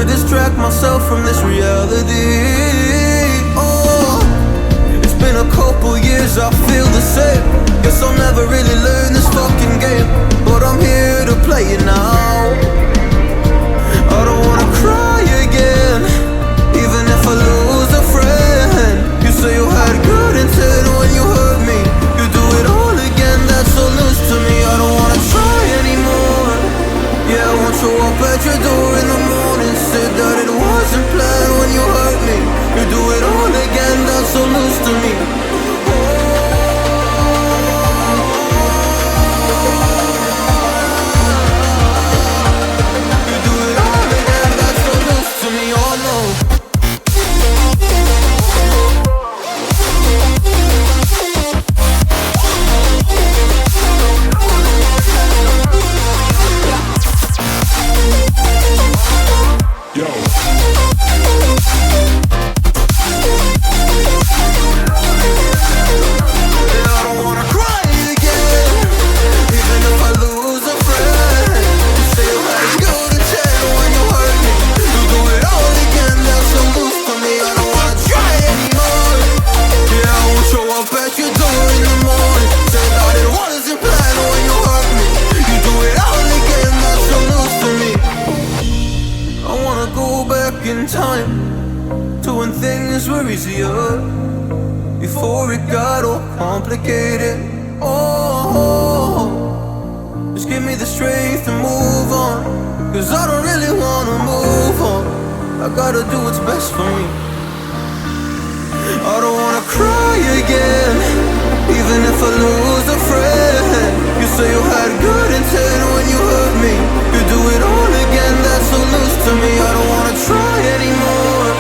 distract myself from this reality. Oh, it's been a couple years, I feel the same. Guess I'll never really learn this fucking game, but I'm here to play it now. I don't wanna cry again, even if I lose a friend. You say you had good intent when you hurt me. You do it all again, that's so loose to me. I don't wanna try anymore. Yeah, I won't show up at your door in the morning. Said that it wasn't planned when you hurt me. You do it all again, that's so loose to me. You do it all again, that's so loose to me. Oh no. Time to when things were easier, before it got all complicated. Oh, just give me the strength to move on, cause I don't really wanna move on. I gotta do what's best for me. I don't wanna cry again, even if I lose a friend. You say you had good intent when you hurt me. You do it all again, that's so loose to me. I don't wanna try anymore.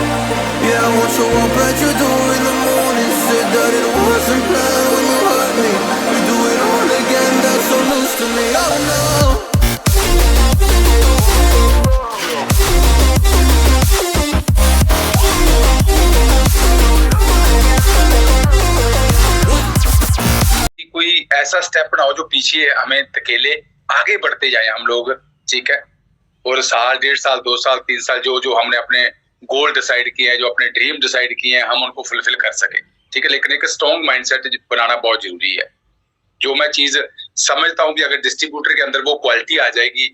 Yeah, I won't show up at your door in the morning. Said that it wasn't planned when you hurt me. You do it all again, that's so loose to me. I don't know. कोई ऐसा step बनाओ जो पीछे हमें धकेले आगे बढ़ते जाए हम लोग, ठीक है। और साल, 1.5 साल, 2 साल, 3 साल जो हमने अपने गोल डिसाइड किए हैं, जो अपने ड्रीम डिसाइड किए हैं, हम उनको फुलफिल कर सके, ठीक है। लेकिन एक स्ट्रॉन्ग माइंडसेट बनाना बहुत जरूरी है। जो मैं चीज समझता हूँ कि अगर डिस्ट्रीब्यूटर के अंदर वो क्वालिटी आ जाएगी,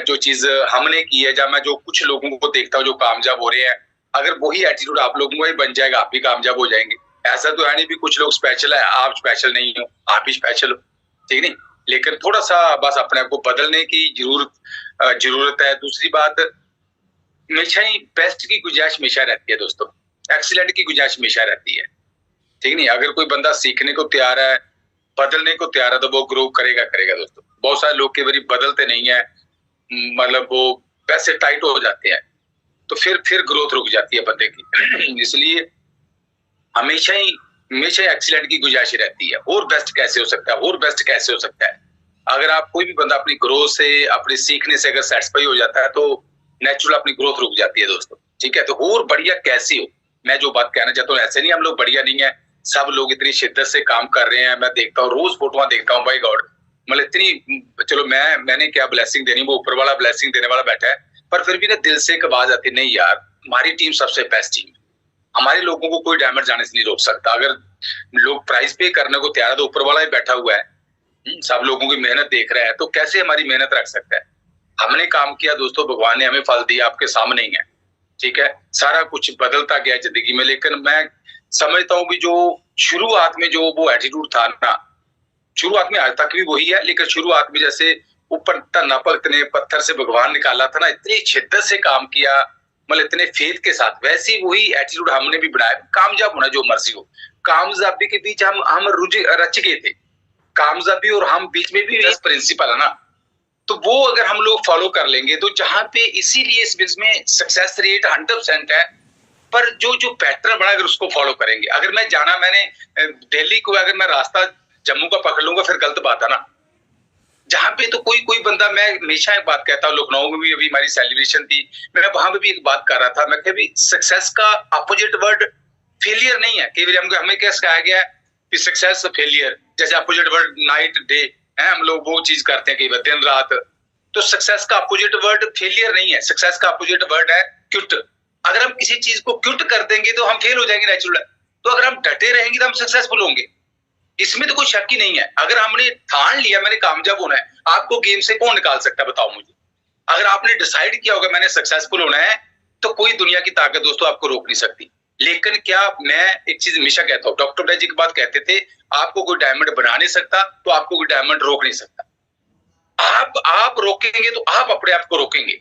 जो चीज हमने की है, जब मैं जो कुछ लोगों को देखता हूँ जो कामयाब हो रहे हैं, अगर वही एटीट्यूड आप लोगों का ही बन जाएगा, आप भी कामयाब हो जाएंगे। ऐसा तो है नहीं भी कुछ लोग स्पेशल है, आप स्पेशल नहीं हो, आप ही स्पेशल हो, ठीक नहीं। लेकिन थोड़ा सा बस अपने आप को बदलने की जरूरत है। दूसरी बात, हमेशा ही बेस्ट की गुंजाइश हमेशा रहती है दोस्तों, एक्सीलेंट की गुंजाइश हमेशा रहती है, ठीक नहीं। अगर कोई बंदा सीखने को तैयार है, बदलने को तैयार है, तो वो ग्रो करेगा दोस्तों। बहुत सारे लोग के बारी बदलते नहीं है, मतलब वो वैसे टाइट हो जाते हैं, तो फिर ग्रोथ रुक जाती है बंदे की। इसलिए हमेशा ही एक्सीलेंट की गुंजाइश रहती है। और बेस्ट कैसे हो सकता है, और बेस्ट कैसे हो सकता है। अगर आप कोई भी बंदा अपनी ग्रोथ से, अपने सीखने से अगर सेटिस्फाई हो जाता है, तो नेचुरल अपनी ग्रोथ रुक जाती है दोस्तों, ठीक है। तो और बढ़िया कैसे हो, मैं जो बात कहना चाहता हूँ, ऐसे नहीं हम लोग बढ़िया नहीं है, सब लोग इतनी शिद्दत से काम कर रहे हैं। मैं देखता हूँ, रोज फोटोआं देखता हूँ, बाय गॉड, मतलब इतनी, चलो मैंने क्या ब्लेसिंग देनी, वो ऊपर वाला ब्लेसिंग देने वाला बैठा है, पर फिर भी ना दिल से एक आवाज आती, नहीं यार, हमारी टीम सबसे बेस्ट टीम, हमारे लोगों को कोई डैमेज जाने से नहीं रोक सकता। अगर लोग प्राइस पे करने को तैयार है, तो ऊपर वाला ही बैठा हुआ है, सब लोगों की मेहनत देख रहा है, तो कैसे हमारी मेहनत रख सकता है। हमने काम किया दोस्तों, भगवान ने हमें फल दिया, आपके सामने ही है, ठीक है। सारा कुछ बदलता गया जिंदगी में, लेकिन मैं समझता हूँ भी जो शुरुआत में जो वो एटीट्यूड था ना, शुरुआत में आज तक भी वही है, लेकिन शुरुआत में जैसे ऊपर धन्ना भगत ने पत्थर से भगवान निकाला था ना, इतनी शिद्दत से काम किया, मतलब इतने फेथ के साथ, वैसे ही वही एटीट्यूड हमने भी बनाया। कामयाब होना जो मर्जी हो, कामयाबी के बीच हम रच गए थे, कामयाबी और हम बीच में भी प्रिंसिपल है ना, तो वो अगर हम लोग फॉलो कर लेंगे, तो जहां पे, इसीलिए इस बिजनेस में सक्सेस रेट 100% है, पर जो पैटर्न बना, अगर उसको फॉलो करेंगे। अगर मैंने दिल्ली को, अगर मैं रास्ता जम्मू का पकड़ लूंगा, फिर गलत बात है ना। जहां पे तो कोई बंदा, मैं हमेशा एक बात कहता हूँ, लखनऊ में भी अभी हमारी सेलिब्रेशन थी, मैं वहां पे भी एक बात कर रहा था, मैं भी सक्सेस का अपोजिट वर्ड फेलियर नहीं है। कई बार हमें क्या सिखाया गया है कि सक्सेस फेलियर, जैसे अपोजिट वर्ड नाइट डे है, हम लोग वो चीज करते हैं कई बार, दिन रात। तो सक्सेस का अपोजिट वर्ड फेलियर नहीं है, सक्सेस का अपोजिट वर्ड है क्विट। अगर हम किसी चीज को क्विट कर देंगे तो हम फेल हो जाएंगे नेचुरल। तो अगर हम डटे रहेंगे तो हम सक्सेसफुल होंगे, इसमें तो कोई शक ही नहीं है। अगर हमने ठान लिया मैंने कामयाब होना है, आपको गेम से कौन निकाल सकता है बताओ मुझे। अगर आपने डिसाइड किया होगा मैंने सक्सेसफुल होना है, तो कोई दुनिया की ताकत दोस्तों आपको रोक नहीं सकती। लेकिन क्या मैं एक चीज हमेशा कहता हूँ, डॉक्टर ब्रज एक बात कहते थे, आपको कोई डायमंड बना नहीं सकता तो आपको कोई डायमंड रोक नहीं सकता। आप रोकेंगे तो आप अपने आप को रोकेंगे,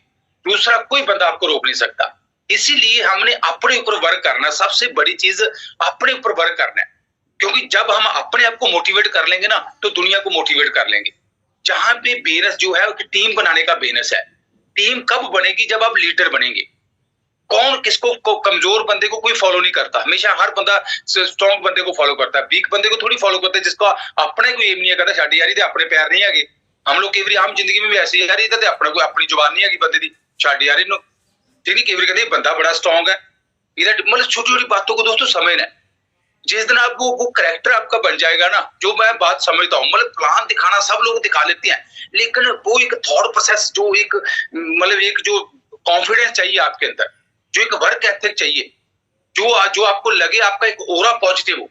दूसरा कोई बंदा आपको रोक नहीं सकता। इसीलिए हमने अपने ऊपर वर्क करना, सबसे बड़ी चीज अपने ऊपर वर्क करना है। क्योंकि जब हम अपने आप को मोटिवेट कर लेंगे ना तो दुनिया को मोटिवेट कर लेंगे। जहां पे बिजनेस जो है टीम बनाने का बिजनेस है। टीम कब बनेगी? जब आप लीडर बनेंगे। कौन किसको कमजोर बंदे को कोई फॉलो नहीं करता, हमेशा हर बंदा स्ट्रॉन्ग बंदे को फॉलो करता है, वीक बंदे को थोड़ी फॉलो करता है जिसका अपने कोई एम नहीं है, कहता छाड़ी यारी अपने पैर नहीं है। हम लोग कई बार आम जिंदगी में भी ऐसे यार इधर अपने कोई अपनी जुबान नहीं है बंदे दी छाड़ी यारी नो ठीक नहीं। कई बार कहते बंदा बड़ा स्ट्रॉन्ग है, इधर मतलब छोटी छोटी बातों को दोस्तों समझना है। जिस दिन आपको वो करेक्टर आपका बन जाएगा ना, जो मैं बात समझता हूँ, मतलब प्लान दिखाना सब लोग दिखा लेते हैं, लेकिन वो एक थॉट प्रोसेस जो एक मतलब एक जो कॉन्फिडेंस चाहिए आपके अंदर, जो एक वर्क एथिक चाहिए, जो आपको लगे आपका एक ओरा पॉजिटिव हो।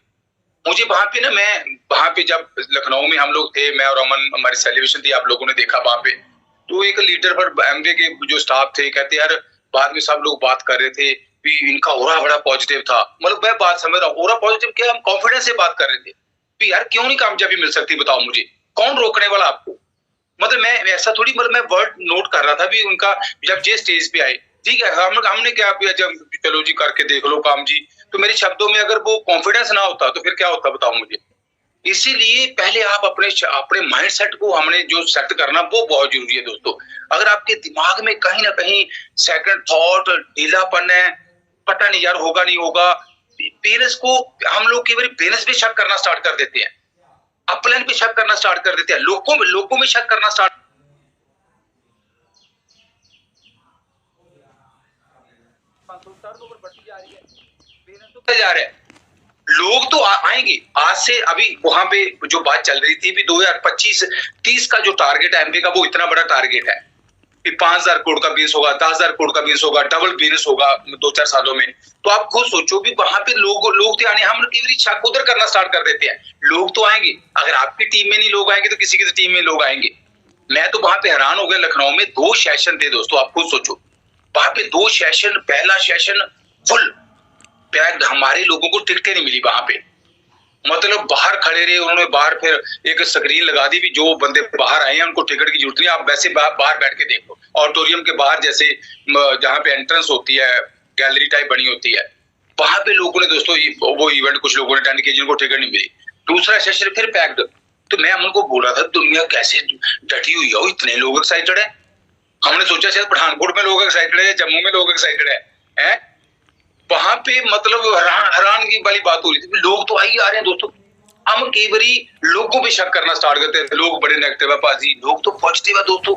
मुझे वहां पे ना, मैं वहां पे जब लखनऊ में हम लोग थे, मैं और अमन, हमारी सेलिब्रेशन थी, आप लोगों ने देखा वहां पे, तो एक लीडर पर एमवे के जो स्टाफ थे कहते यार, बाद में सब लोग बात कर रहे थे भी इनका ओरा बड़ा पॉजिटिव था। मतलब मैं बात समझ रहा हूँ, ओरा पॉजिटिव क्या, हम कॉन्फिडेंस से बात कर रहे थे भी यार क्यों नहीं कामयाबी मिल सकती बताओ मुझे, कौन रोकने वाला आपको। मतलब मैं ऐसा थोड़ी, मतलब मैं वर्ड नोट कर रहा था भी उनका, जब जे स्टेज पे आए, ठीक है हमने क्या जब चलो जी करके देख लो काम जी, तो मेरे शब्दों में अगर वो कॉन्फिडेंस ना होता तो फिर क्या होता बताओ मुझे। इसीलिए पहले आप अपने माइंडसेट को हमने जो सेट करना वो बहुत जरूरी है दोस्तों। अगर आपके दिमाग में कहीं ना कहीं सेकंड थॉट, ढीलापन है, पता नहीं यार होगा नहीं होगा, पेरेंट्स को हम लोग कई बार पेरेंट्स पे शक करना स्टार्ट कर देते हैं, अपलाइन पे शक करना स्टार्ट कर देते हैं, लोगों में शक करना स्टार्ट जा रहे हैं। लोग तो आएंगे आज से। अभी वहां पे जो बात चल रही थी भी 2025-30 का जो टारगेट है एमपी का, वो इतना बड़ा टारगेट है कि 5,000 करोड़ का बिजनेस होगा, 10,000 करोड़ का बिजनेस होगा, डबल बिजनेस होगा 2-4 सालों में। तो आप खुद सोचो भी वहां पे लोग तो आने, हम शक उधर करना स्टार्ट कर देते हैं। लोग तो आएंगे, अगर आपकी टीम में नहीं लोग आएंगे तो किसी की टीम में लोग आएंगे। मैं तो वहां पे हैरान हो गया, लखनऊ में 2 सेशन थे दोस्तों, आप खुद सोचो वहां पे 2 सेशन, पहला सेशन फुल पैक्ड, हमारे लोगों को टिकटें नहीं मिली वहां पे, मतलब बाहर खड़े रहे उन्होंने। बाहर फिर एक स्क्रीन लगा दी भी जो बंदे बाहर आए हैं उनको टिकट की जरूरत नहीं, आप वैसे बाहर बैठ के देखो। ऑडिटोरियम के बाहर जैसे जहां पे एंट्रेंस होती है, गैलरी टाइप बनी होती है, वहां पे लोगों ने दोस्तों वो इवेंट कुछ लोगों ने अटेंड किया जिनको टिकट नहीं मिली। दूसरा सेशन फिर पैक्ड। तो मैं उनको बोला था दुनिया कैसे डटी हुई है, इतने लोग एक्साइटेड है। हमने सोचा शायद पठानकोट में लोग एक्साइटेड है, जम्मू में लोग एक्साइटेड है। वहां पे मतलब हैरानगी वाली बात हो रही थी, लोग तो आ रहे हैं दोस्तों। हम कई बारी लोगों पे शक करना स्टार्ट करते हैं, लोग बड़े नेगेटिव है पाजी, लोग तो पॉजिटिव है दोस्तों।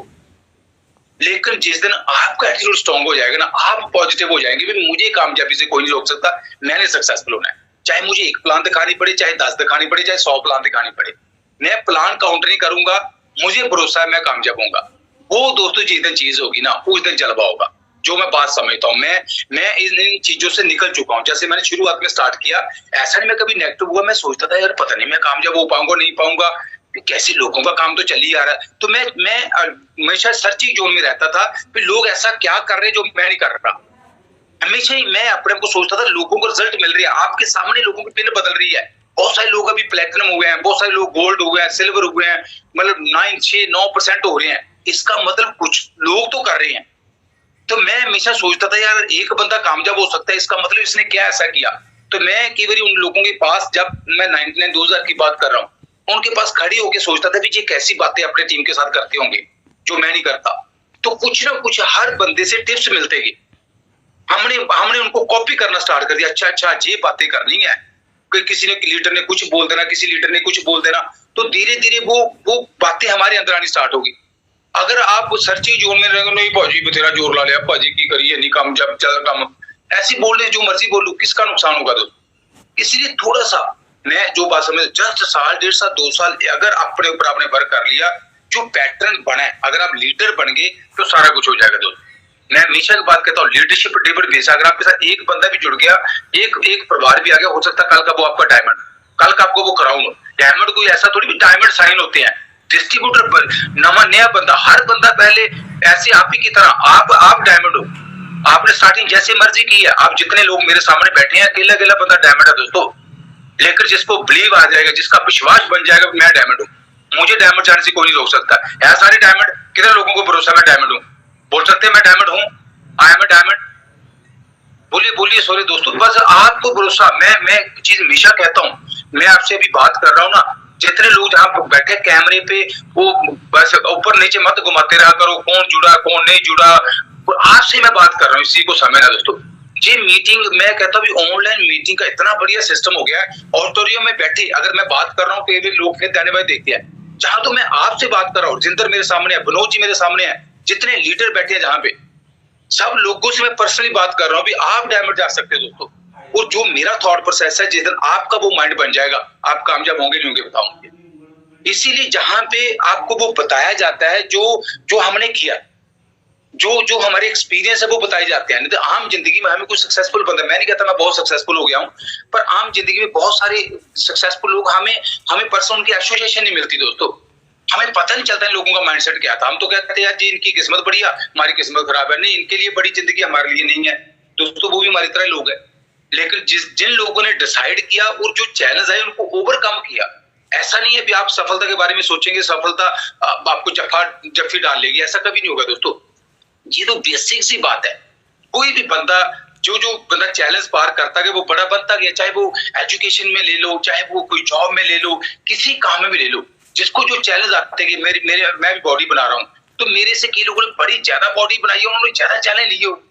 लेकिन जिस दिन आपका एटीट्यूड स्ट्रांग हो जाएगा ना, आप पॉजिटिव हो जाएंगे भी मुझे कामयाबी से कोई नहीं रोक सकता, मैंने सक्सेसफुल होना है। चाहे मुझे 1 प्लान दिखानी पड़े, चाहे 10 दिखानी पड़े, चाहे 100 प्लान दिखानी पड़े, मैं प्लान काउंटर नहीं करूंगा, मुझे भरोसा है मैं कामयाब होऊंगा। वो दोस्तों जिस दिन चीज होगी ना उस दिन जलवा होगा, जो मैं बात समझता हूँ। मैं इन चीजों से निकल चुका हूँ। जैसे मैंने शुरुआत में स्टार्ट किया, ऐसा नहीं मैं कभी नेगेटिव हुआ, मैं सोचता था यार पता नहीं मैं कामयाब हो पाऊंगा नहीं पाऊंगा, कैसे लोगों का काम तो चल ही आ रहा है। तो मैं हमेशा सर्चिंग जोन में रहता था कि लोग ऐसा क्या कर रहे हैं जो मैं नहीं कर रहा। हमेशा ही मैं अपने को सोचता था लोगों को रिजल्ट मिल रही है, आपके सामने लोगों की पिन बदल रही है। बहुत सारे लोग अभी प्लेटिनम हुए हैं, बहुत सारे लोग गोल्ड हुए हैं, सिल्वर हुए हैं, मतलब 9-6-9% हो रहे हैं। इसका मतलब कुछ लोग तो कर रहे हैं। तो मैं हमेशा सोचता था यार एक बंदा कामयाब हो सकता है, इसका मतलब इसने क्या ऐसा किया। तो मैं कई बार उन लोगों के पास, जब मैं 99-2000 की बात कर रहा हूँ, उनके पास खड़ी होकर सोचता था भी ये कैसी बातें अपने टीम के साथ करते होंगे जो मैं नहीं करता। तो कुछ ना कुछ हर बंदे से टिप्स मिलते गए। हमने उनको कॉपी करना स्टार्ट कर दिया। अच्छा ये बातें करनी है, कोई किसी ने लीडर ने कुछ बोल देना, किसी लीडर ने कुछ बोल देना, तो धीरे धीरे वो बातें हमारे अंदर आनी स्टार्ट होगी। अगर आप सर्चिंग जोन में रहेंगे, नहीं भाजी बतेरा जोर ला लिया, भाजी की करिए नहीं काम, जब चल काम ऐसी बोल रहे जो मर्जी बोल लो, किसका नुकसान होगा दोस्तों। इसलिए थोड़ा सा मैं जो बात समझ, जस्ट 1.5 साल अगर अपने ऊपर आपने वर्क कर लिया, जो पैटर्न बना है, अगर आप लीडर बन गए तो सारा कुछ हो जाएगा दोस्तों। मैं हमेशा की बात कहता हूँ, लीडरशिप टेबल बेस, अगर आपके साथ एक बंदा भी जुड़ गया, एक परिवार भी आ गया, हो सकता है कल का वो आपका डायमंड, कल का आपको वो क्राउन हो। डायमंड कोई ऐसा थोड़ी भी डायमंड साइन होते हैं, डिस्ट्रीब्यूटर नया बंदा, हर बंदा पहले ऐसे आप ही की तरह आप डायमंड हो। आपने स्टार्टिंग जैसे मर्जी की है, आप जितने लोग मेरे सामने बैठे हैं, अकेला अकेला बंदा डायमंड है दोस्तों। लेकिन जिसको बिलीव आ जाएगा, जिसका विश्वास बन जाएगा मैं डायमंड हूँ, मुझे डायमंड जाने से कोई नहीं रोक सकता। है सारे डायमंड, कितने लोगों को भरोसा मैं डायमंड हूँ, बोल सकते हैं मैं डायमंड हूँ, आई एम ए डायमंड। बोलिए बोलिए, सॉरी दोस्तों, बस आपको भरोसा। मैं चीज हमेशा कहता हूँ, मैं आपसे अभी बात कर रहा हूँ ना, जितने लोग जहाँ बैठे कैमरे पे, वो बस ऊपर नीचे मत घुमाते रहा करो, कौन जुड़ा कौन नहीं जुड़ा। आपसे मैं बात कर रहा हूँ, इसी को समझना दोस्तों। ये मीटिंग, मैं कहता हूँ ऑनलाइन मीटिंग का इतना बढ़िया सिस्टम हो गया है। ऑडिटोरियम में बैठे अगर मैं बात कर रहा हूँ तो ये भी लोग फिर कहने वाले देखते हैं। जहां तो मैं आपसे बात कर रहा हूँ, जिंदर मेरे सामने है, विनोद जी मेरे सामने है, जितने लीडर बैठे हैं जहां पे, सब लोगों से मैं पर्सनली बात कर रहा हूँ, आप डायमंड जा सकते हैं दोस्तों। और जो मेरा थॉट प्रोसेस है, जिस दिन आपका वो माइंड बन जाएगा, आप कामयाब होंगे नहीं होंगे बताऊंगे। इसीलिए जहां पे आपको वो बताया जाता है, जो हमने किया, जो हमारे एक्सपीरियंस है वो बताए जाते हैं। नहीं तो आम जिंदगी में हमें कुछ सक्सेसफुल बंदा, मैं नहीं कहता मैं बहुत सक्सेसफुल हो गया हूँ, पर आम जिंदगी में बहुत सारे सक्सेसफुल लोग, हमें पर्सन की एसोसिएशन नहीं मिलती दोस्तों। हमें पता नहीं चलता इन लोगों का माइंडसेट क्या था। हम तो कहते हैं यार जी इनकी किस्मत बढ़िया, हमारी किस्मत खराब है। नहीं, इनके लिए बड़ी जिंदगी, हमारे लिए नहीं है दोस्तों। वो भी हमारी तरह लोग हैं, लेकिन जिन लोगों ने डिसाइड किया और जो चैलेंज है उनको ओवरकम किया। ऐसा नहीं है कि आप सफलता के बारे में सोचेंगे, सफलता आपको जफ्फी डाल लेगी, ऐसा कभी नहीं होगा दोस्तों। ये तो बेसिक सी बात है। कोई भी बंदा, जो बंदा चैलेंज पार करता है वो बड़ा बनता गया, चाहे वो एजुकेशन में ले लो, चाहे वो कोई जॉब में ले लो, किसी काम में भी ले लो। जिसको जो चैलेंज आते हैं कि मैं भी बॉडी बना रहा हूँ, तो मेरे से कई लोगों ने बड़ी ज्यादा बॉडी बनाई है, उन्होंने ज्यादा चैलेंज लिए हो।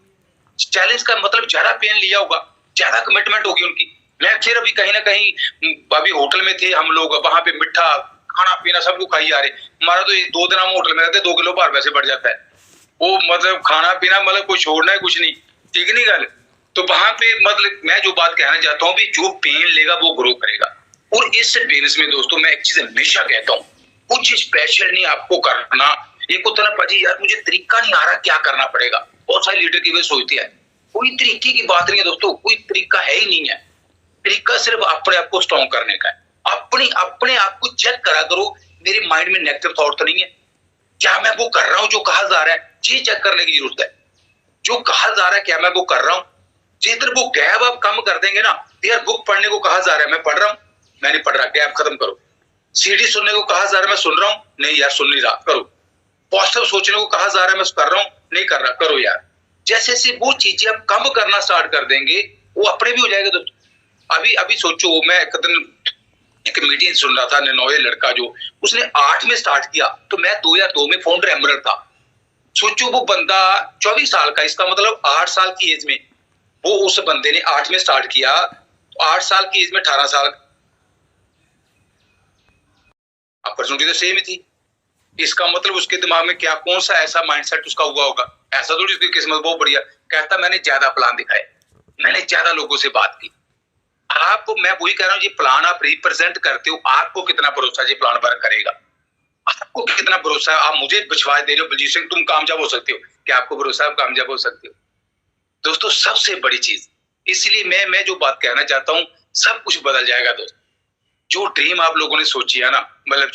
चैलेंज का मतलब ज्यादा पेन लिया होगा, ज्यादा कमिटमेंट होगी उनकी। मैं फिर अभी कहीं ना कहीं अभी होटल में थे हम लोग, वहां पे मिठा खाना पीना सब कुछ खाई जा रहे। हमारा तो 2 दिन हम होटल में रहते, 2 किलो भार वैसे बढ़ जाता है। वो मतलब खाना पीना मतलब कुछ छोड़ना है कुछ नहीं, ठीक नहीं गल। तो वहां पे मतलब मैं जो बात कहना चाहता हूँ, जो पेन लेगा वो ग्रो करेगा। और इस बिजनेस में दोस्तों मैं एक चीज हमेशा कहता हूँ, कुछ स्पेशल नहीं आपको करना। एक होता ना पाजी यार मुझे तरीका नहीं आ रहा, क्या करना पड़ेगा। बहुत सारे लीडर की वे सोचते हैं, कोई तरीके की बात नहीं है दोस्तों, कोई तरीका है ही नहीं है। तरीका सिर्फ अपने आप को स्ट्रॉन्ग करने का है। अपने आप को चेक करा करो, मेरे माइंड में नेगेटिव थॉट तो नहीं है, क्या मैं वो कर रहा हूं जो कहा जा रहा है। ये चेक करने की जरूरत है, जो कहा जा रहा है क्या मैं वो कर रहा हूं। जिधर वो गैप आप कम कर देंगे ना, यार बुक पढ़ने को कहा जा रहा है, मैं पढ़ रहा हूं, मैं नहीं पढ़ रहा, गैप खत्म करो। सीडी सुनने को कहा जा रहा है, मैं सुन रहा हूं, नहीं यार सुन नहीं रहा, करो। पॉजिटिव सोचने को कहा जा रहा है, मैं कर रहा हूं, नहीं कर रहा, करो यार। जैसे जैसे वो चीजें आप कम करना स्टार्ट कर देंगे, वो अपने भी हो जाएगा दोस्तों। अभी सोचो, मैं एक दिन एक मीटिंग सुन रहा था, ननौवे लड़का जो उसने 8 में स्टार्ट किया, तो मैं 2002 में फाउंडर एमरल्ड था। सोचो वो बंदा 24 साल का, इसका मतलब 8 साल की एज में वो, उस बंदे ने 8 में स्टार्ट किया, 8 साल की एज में 18 साल, अपॉर्चुनिटी तो सेम ही थी। इसका मतलब उसके दिमाग में क्या, कौन सा ऐसा माइंडसेट उसका हुआ होगा। ऐसा थोड़ी उसकी किस्मत बहुत बढ़िया, कहता मैंने ज्यादा प्लान दिखाए, मैंने ज्यादा लोगों से बात की। मैं वही कह रहा हूँ, ये प्लान आप रिप्रेजेंट करते हो, आपको कितना भरोसा ये प्लान वर्क करेगा, आपको कितना भरोसा है। आप मुझे विश्वास दे रहे हो बलजीत सिंह तुम कामयाब हो सकते हो, क्या आपको भरोसा है आप कामयाब हो सकते हो दोस्तों। सबसे बड़ी चीज, इसलिए मैं जो बात कहना चाहता हूँ, सब कुछ बदल जाएगा दोस्तों। जो ड्रीम आप लोगों ने सोची है ना, मतलब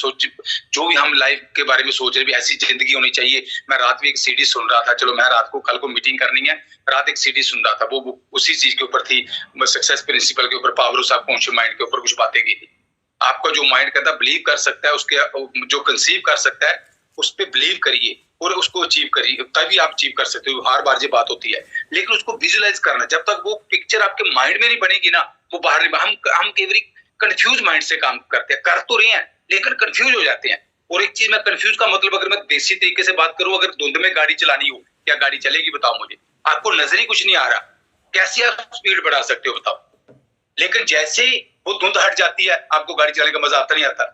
जो भी हम लाइफ के बारे में सोच रहे भी ऐसी जिंदगी होनी चाहिए। मैं रात में एक सीडी सुन रहा था, चलो मैं रात को कल को मीटिंग करनी है, रात एक सीडी सुन रहा था, वो उसी चीज के ऊपर थी, सक्सेस प्रिंसिपल के ऊपर, पावर ऑफ कॉन्शियस माइंड के ऊपर कुछ बातें की थी। आपका जो माइंड कहता है बिलीव कर सकता है, उसके जो कंसीव कर सकता है उस पर बिलीव करिए और उसको अचीव करिए, तभी आप अचीव कर सकते हो। हर बार ये बात होती है, लेकिन उसको विजुअलाइज करना, जब तक वो पिक्चर आपके माइंड में नहीं बनेगी ना, वो बाहर नहीं। हम कई बार कंफ्यूज माइंड से काम करते हैं, कर तो रहे हैं लेकिन कंफ्यूज हो जाते हैं। और एक चीज, मैं कंफ्यूज का मतलब अगर मैं देसी तरीके से बात करूं, अगर धुंध में गाड़ी चलानी हो, क्या गाड़ी चलेगी बताओ मुझे। आपको नजर ही कुछ नहीं आ रहा, कैसे आप स्पीड बढ़ा सकते हो बताओ। लेकिन जैसे वो धुंध हट जाती है, आपको गाड़ी चलाने का मजा आता नहीं आता।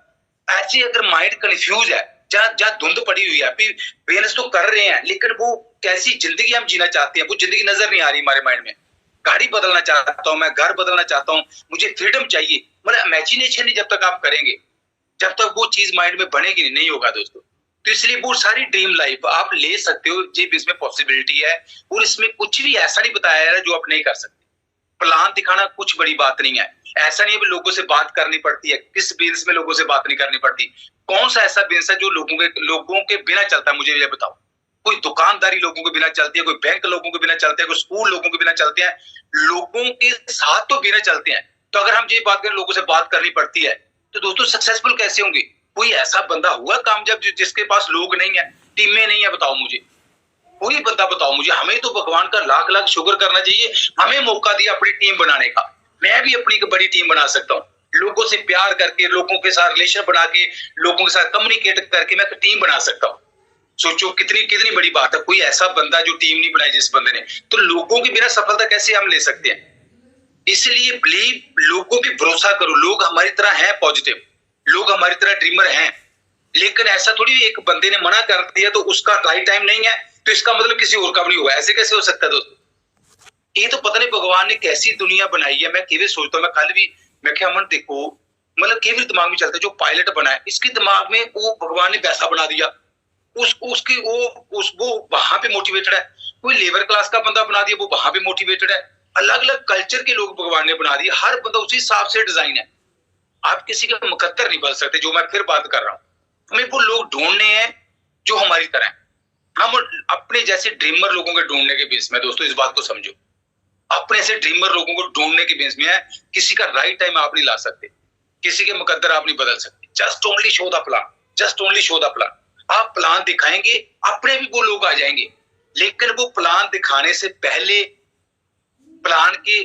ऐसे अगर माइंड कंफ्यूज है, जहां धुंध पड़ी हुई है, बिजनेस तो कर रहे हैं लेकिन वो कैसी जिंदगी हम जीना चाहते हैं वो जिंदगी नजर नहीं आ रही हमारे माइंड में। गाड़ी बदलना चाहता हूं मैं, घर बदलना चाहता हूं, मुझे फ्रीडम चाहिए, मतलब इमेजिनेशन नहीं जब तक आप करेंगे, जब तक वो चीज माइंड में बनेगी नहीं होगा दोस्तों। तो इसलिए वो सारी ड्रीम लाइफ आप ले सकते हो, जी इसमें पॉसिबिलिटी है, और इसमें कुछ भी ऐसा नहीं बताया जा रहा जो आप नहीं कर सकते। प्लान दिखाना कुछ बड़ी बात नहीं है, ऐसा नहीं है कि लोगों से बात करनी पड़ती है। किस बेस में लोगों से बात नहीं करनी पड़ती? कौन सा ऐसा बेस है जो लोगों के बिना चलता है? मुझे ये बताओ। कोई दुकानदारी लोगों के बिना चलती है, कोई बैंक लोगों के बिना चलते हैं, कोई स्कूल लोगों के बिना चलते हैं, लोगों के साथ तो बिना चलते हैं। तो अगर हम ये बात करें लोगों से बात करनी पड़ती है, तो दोस्तों सक्सेसफुल कैसे होंगे? कोई ऐसा बंदा हुआ कामयाब जिसके पास लोग नहीं है, टीमें नहीं है? बताओ मुझे, कोई बंदा बताओ मुझे। हमें तो भगवान का लाख लाख शुक्र करना चाहिए, हमें मौका दिया अपनी टीम बनाने का। मैं भी अपनी एक बड़ी टीम बना सकता हूँ, लोगों से प्यार करके, लोगों के साथ रिलेशन बना के, लोगों के साथ कम्युनिकेट करके मैं एक टीम बना सकता हूँ। सोचो कितनी कितनी बड़ी बात है। कोई ऐसा बंदा जो टीम नहीं बनाई जिस बंदे ने, तो लोगों के बिना सफलता कैसे हम ले सकते हैं? इसलिए बिलीव, लोगों पे भरोसा करो। लोग हमारी तरह हैं पॉजिटिव, लोग हमारी तरह ड्रीमर हैं, लेकिन ऐसा थोड़ी एक बंदे ने मना कर दिया तो उसका राइट टाइम नहीं है तो इसका मतलब किसी और का भी नहीं हुआ। ऐसे कैसे हो सकता है दोस्तों? ये तो पता नहीं भगवान ने कैसी दुनिया बनाई है। मैं केवल सोचता हूँ, मैं कल भी मैं क्या अमन देखो, मतलब केवल दिमाग में चलता है जो पायलट बना है, इसके दिमाग में वो भगवान ने पैसा बना दिया, वो वहां पे मोटिवेटेड है। कोई लेबर क्लास का बंदा बना दिया, वो वहां पे मोटिवेटेड है। अलग अलग कल्चर के लोग भगवान ने बना दिए, हर बंदा उसी हिसाब से डिजाइन है। आप किसी का मुकद्दर नहीं बदल सकते, जो मैं फिर बात कर रहा हूँ। हमें वो लोग ढूंढने हैं जो हमारी तरह है। हम अपने जैसे ड्रीमर लोगों के ढूंढने के बेस में, दोस्तों इस बात को समझो, अपने से ड्रीमर लोगों को ढूंढने के बेस में है। किसी का राइट टाइम आप नहीं ला सकते, किसी के मुकद्दर आप नहीं बदल सकते। Just only show the plan, just only show the plan. आप प्लान दिखाएंगे, अपने भी वो लोग आ जाएंगे, लेकिन वो प्लान दिखाने से पहले, प्लान के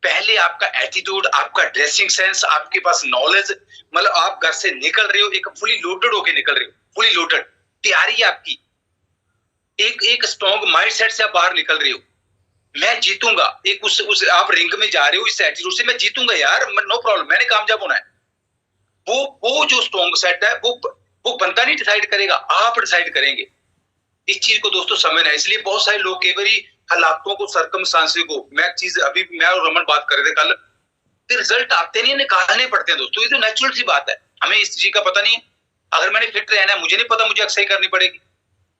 पहले आपका एटीट्यूड, आपका ड्रेसिंग सेंस, आपके पास नॉलेज, मतलब आप घर से निकल रहे हो एक फुली लोडेड होके निकल रहे हो, फुली लोडेड तैयारी है आपकी, एक स्ट्रॉन्ग माइंडसेट से आप बाहर निकल रहे हो। मैं जीतूंगा, एक उस आप रिंग में जा रहे हो इस एटीट्यूड से, मैं जीतूंगा यार, नो प्रॉब्लम, मैंने कामयाब होना है। वो जो स्ट्रॉन्ग सेट है वो बंदा नहीं डिसाइड करेगा, आप डिसाइड करेंगे। इस चीज को दोस्तों समझना है। इसलिए बहुत सारे लोग कई बार हालातों को, सर्कमस्टांसेस को, मैं चीज अभी मैं और रमन बात कर रहे थे कल, रिजल्ट आते नहीं, निकालने पड़ते हैं दोस्तों। ये तो नेचुरल सी बात है, हमें इस चीज का पता नहीं है। अगर मैंने फिट रहना है, मुझे नहीं पता मुझे एक्सरसाइज करनी पड़ेगी।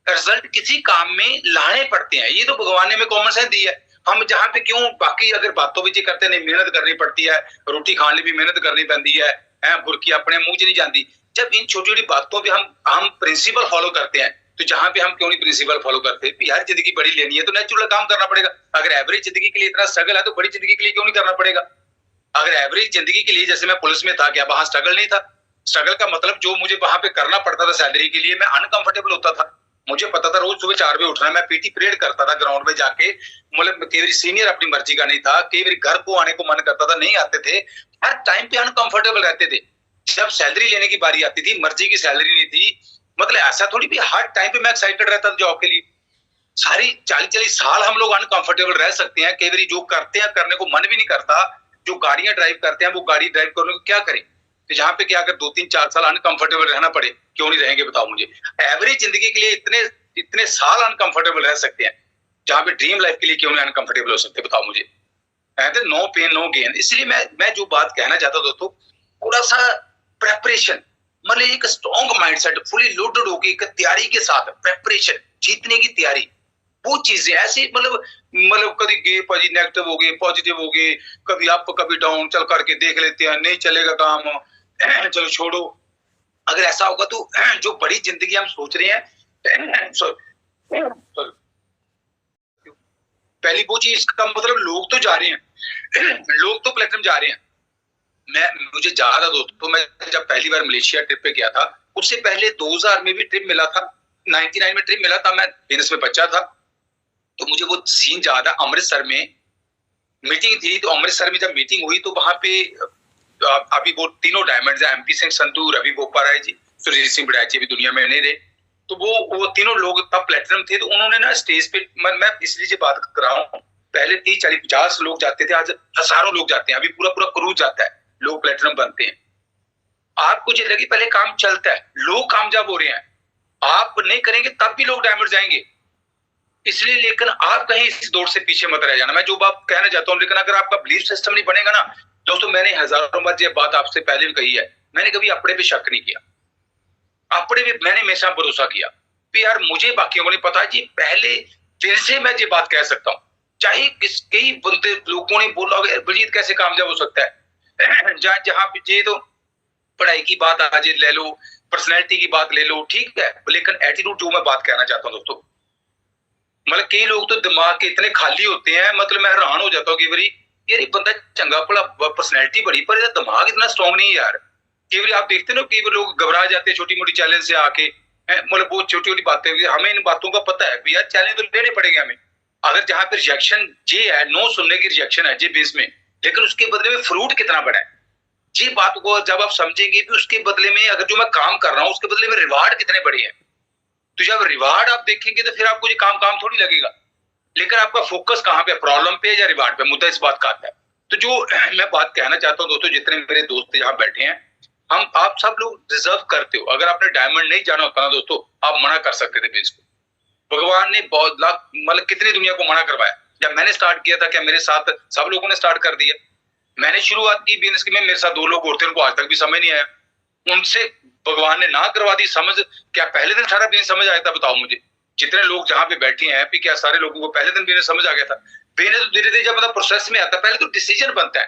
रिजल्ट किसी काम में लाने पड़ते हैं, ये तो भगवान ने हमें कॉमन सेंस दी है। हम जहां पे क्यों बाकी अगर बातों भी करते नहीं, मेहनत करनी पड़ती है, रोटी खाने भी मेहनत करनी पड़ती है, बुरकी अपने मुंह च नहीं जाती। जब इन छोटी छोटी बातों पे हम प्रिंसिपल फॉलो करते हैं, तो जहां पे हम क्यों नहीं प्रिंसिपल फॉलो करते? यार जिंदगी बड़ी लेनी है तो नेचुरल काम करना पड़ेगा। अगर एवरेज जिंदगी के लिए इतना स्ट्रगल है तो बड़ी जिंदगी के लिए क्यों नहीं करना पड़ेगा? अगर एवरेज जिंदगी के लिए, जैसे मैं पुलिस में था, क्या वहां स्ट्रगल नहीं था? स्ट्रगल का मतलब जो मुझे वहां पे करना पड़ता था सैलरी के लिए, मैं अनकंफर्टेबल होता था। मुझे पता था रोज सुबह 4 बजे उठना है, मैं पीटी परेड करता था ग्राउंड में जाके, मतलब कई बार सीनियर अपनी मर्जी का नहीं था, कई बार घर को आने को मन करता था, नहीं आते थे, हर टाइम पे अनकंफर्टेबल रहते थे। जब सैलरी लेने की बारी आती थी, मर्जी की सैलरी नहीं थी, मतलब ऐसा थोड़ी भी हर टाइम पे मैं एक्साइटेड रहता था जॉब के लिए। सारी 40-40 साल हम लोग अनकंफर्टेबल रह सकते हैं। कई बार जो करते हैं करने को मन भी नहीं करता, जो गाड़ियां ड्राइव करते हैं वो गाड़ी ड्राइव करने को क्या करें? तो जहां पे क्या अगर 2-3-4 साल अनकंफर्टेबल रहना पड़े, क्यों नहीं रहेंगे बताओ मुझे? एवरेज जिंदगी के लिए इतने साल अनकंफर्टेबल रह सकते हैं, जहां पे ड्रीम लाइफ के लिए क्यों नहीं अनकंफर्टेबल हो सकते बताओ मुझे? No pain no gain. इसलिए मैं जो बात कहना चाहता हूं दोस्तों, थोड़ा सा प्रेपरेशन, मतलब एक स्ट्रॉन्ग माइंडसेट, फुली लोडेड होके एक तैयारी के साथ प्रेपरेशन, जीतने की तैयारी, वो चीजें ऐसे मतलब कभी गे पाजी नेगेटिव हो गए, पॉजिटिव हो गए, कभी अप कभी डाउन, चल करके देख लेते हैं, नहीं चलेगा काम, चलो छोड़ो। अगर ऐसा होगा तो जो बड़ी जिंदगी हम सोच रहे हैं, पहली वो चीज का मतलब लोग तो जा रहे हैं, लोग तो प्लेटिनम जा रहे हैं। मुझे याद है दोस्तों, मैं जब पहली बार मलेशिया ट्रिप पे गया था, उससे पहले 2000 में भी ट्रिप मिला था, 99 में ट्रिप मिला था, मैं बिजनेस में बच्चा था, तो मुझे वो सीन याद है। अमृतसर में मीटिंग थी, तो अमृतसर में जब मीटिंग हुई तो वहां पे अभी वो तीनों डायमंड्स है, MP सिंह संधू, रवि बोपाराय जी, सुरजीत सिंह बड़ैच जी अभी दुनिया में नहीं रहे, तो वो तीनों लोग तब प्लेटिनम थे। तो उन्होंने ना स्टेज पे, मैं इसलिए बात कर रहा हूँ, पहले 30-40-50 लोग जाते थे, आज हजारों लोग जाते हैं, अभी पूरा क्रूज जाता है, लोग प्लेटिनम बनते हैं। आपको ये लगी पहले काम चलता है, लोग कामयाब हो रहे हैं, आप नहीं करेंगे तब भी लोग डायमंड जाएंगे। इसलिए लेकिन आप कहीं इस दौड़ से पीछे मत रह जाना, मैं जो बात कहना चाहता हूँ। लेकिन अगर आपका बिलीफ सिस्टम नहीं बनेगा ना दोस्तों, मैंने हजारों बार ये बात आपसे पहले भी कही है, मैंने कभी अपने पे शक नहीं किया, अपने भी मैंने हमेशा भरोसा किया कि यार मुझे बाकियों को नहीं पता जी, पहले दिन से मैं ये बात कह सकता हूँ, चाहे कई बंदे लोगों ने बोला बलजीत कैसे कामयाब हो सकता है जहां पे ये तो पढ़ाई की बात आज ले लो, पर्सनैलिटी की बात ले लो, ठीक है, लेकिन एटीट्यूड जो मैं बात कहना चाहता हूँ दोस्तों, मतलब कई लोग तो दिमाग के इतने खाली होते हैं, मतलब मैं हैरान हो जाता हूँ कि बारी यार ये बंदा चंगा भला पर्सनैलिटी बड़ी, पर दिमाग इतना स्ट्रॉन्ग नहीं है यार। कई बार आप देखते ना, कई बार लोग घबरा जाते हैं छोटी मोटी चैलेंज से आके, मतलब बहुत छोटी छोटी बातें, हमें इन बातों का पता है यार चैलेंज तो लेने पड़ेंगे हमें। अगर जहां पे रिजेक्शन ये है, नो सुनने की रिजेक्शन है जे बेस में, लेकिन उसके बदले में फ्रूट कितना बड़ा है, जी बात को जब आप समझेंगे कि उसके बदले में अगर जो मैं काम कर रहा हूँ उसके बदले में रिवार्ड कितने बड़े हैं, तो जब रिवार्ड आप देखेंगे तो फिर आपको ये काम काम थोड़ी लगेगा। लेकिन आपका फोकस कहाँ पे, प्रॉब्लम पे या रिवार्ड पे, मुद्दा इस बात का आता है। तो जो मैं बात कहना चाहता हूँ दोस्तों, जितने मेरे दोस्त यहाँ बैठे हैं, आप सब लोग डिजर्व करते हो। अगर आपने डायमंड नहीं जाना होता ना दोस्तों, आप मना कर सकते थे बेस को। भगवान ने बहुत लाख मतलब कितनी दुनिया को मना करवाया। जब मैंने स्टार्ट किया था, क्या मेरे साथ सब लोगों ने स्टार्ट कर दिया? मैंने शुरुआत की बिजनेस की में, मेरे साथ 2 लोग और थे, उनको आज तक भी समझ नहीं आया। उनसे भगवान ने ना करवा दी समझ। क्या पहले दिन सारा बिजनेस समझ आया था? बताओ मुझे। जितने लोग जहां पे बैठे हैं हैप्पी, क्या सारे लोगों को पहले दिन बिजनेस समझ आ गया था? बिजनेस तो धीरे धीरे जब मतलब प्रोसेस में आता है, पहले तो डिसीजन बनता है।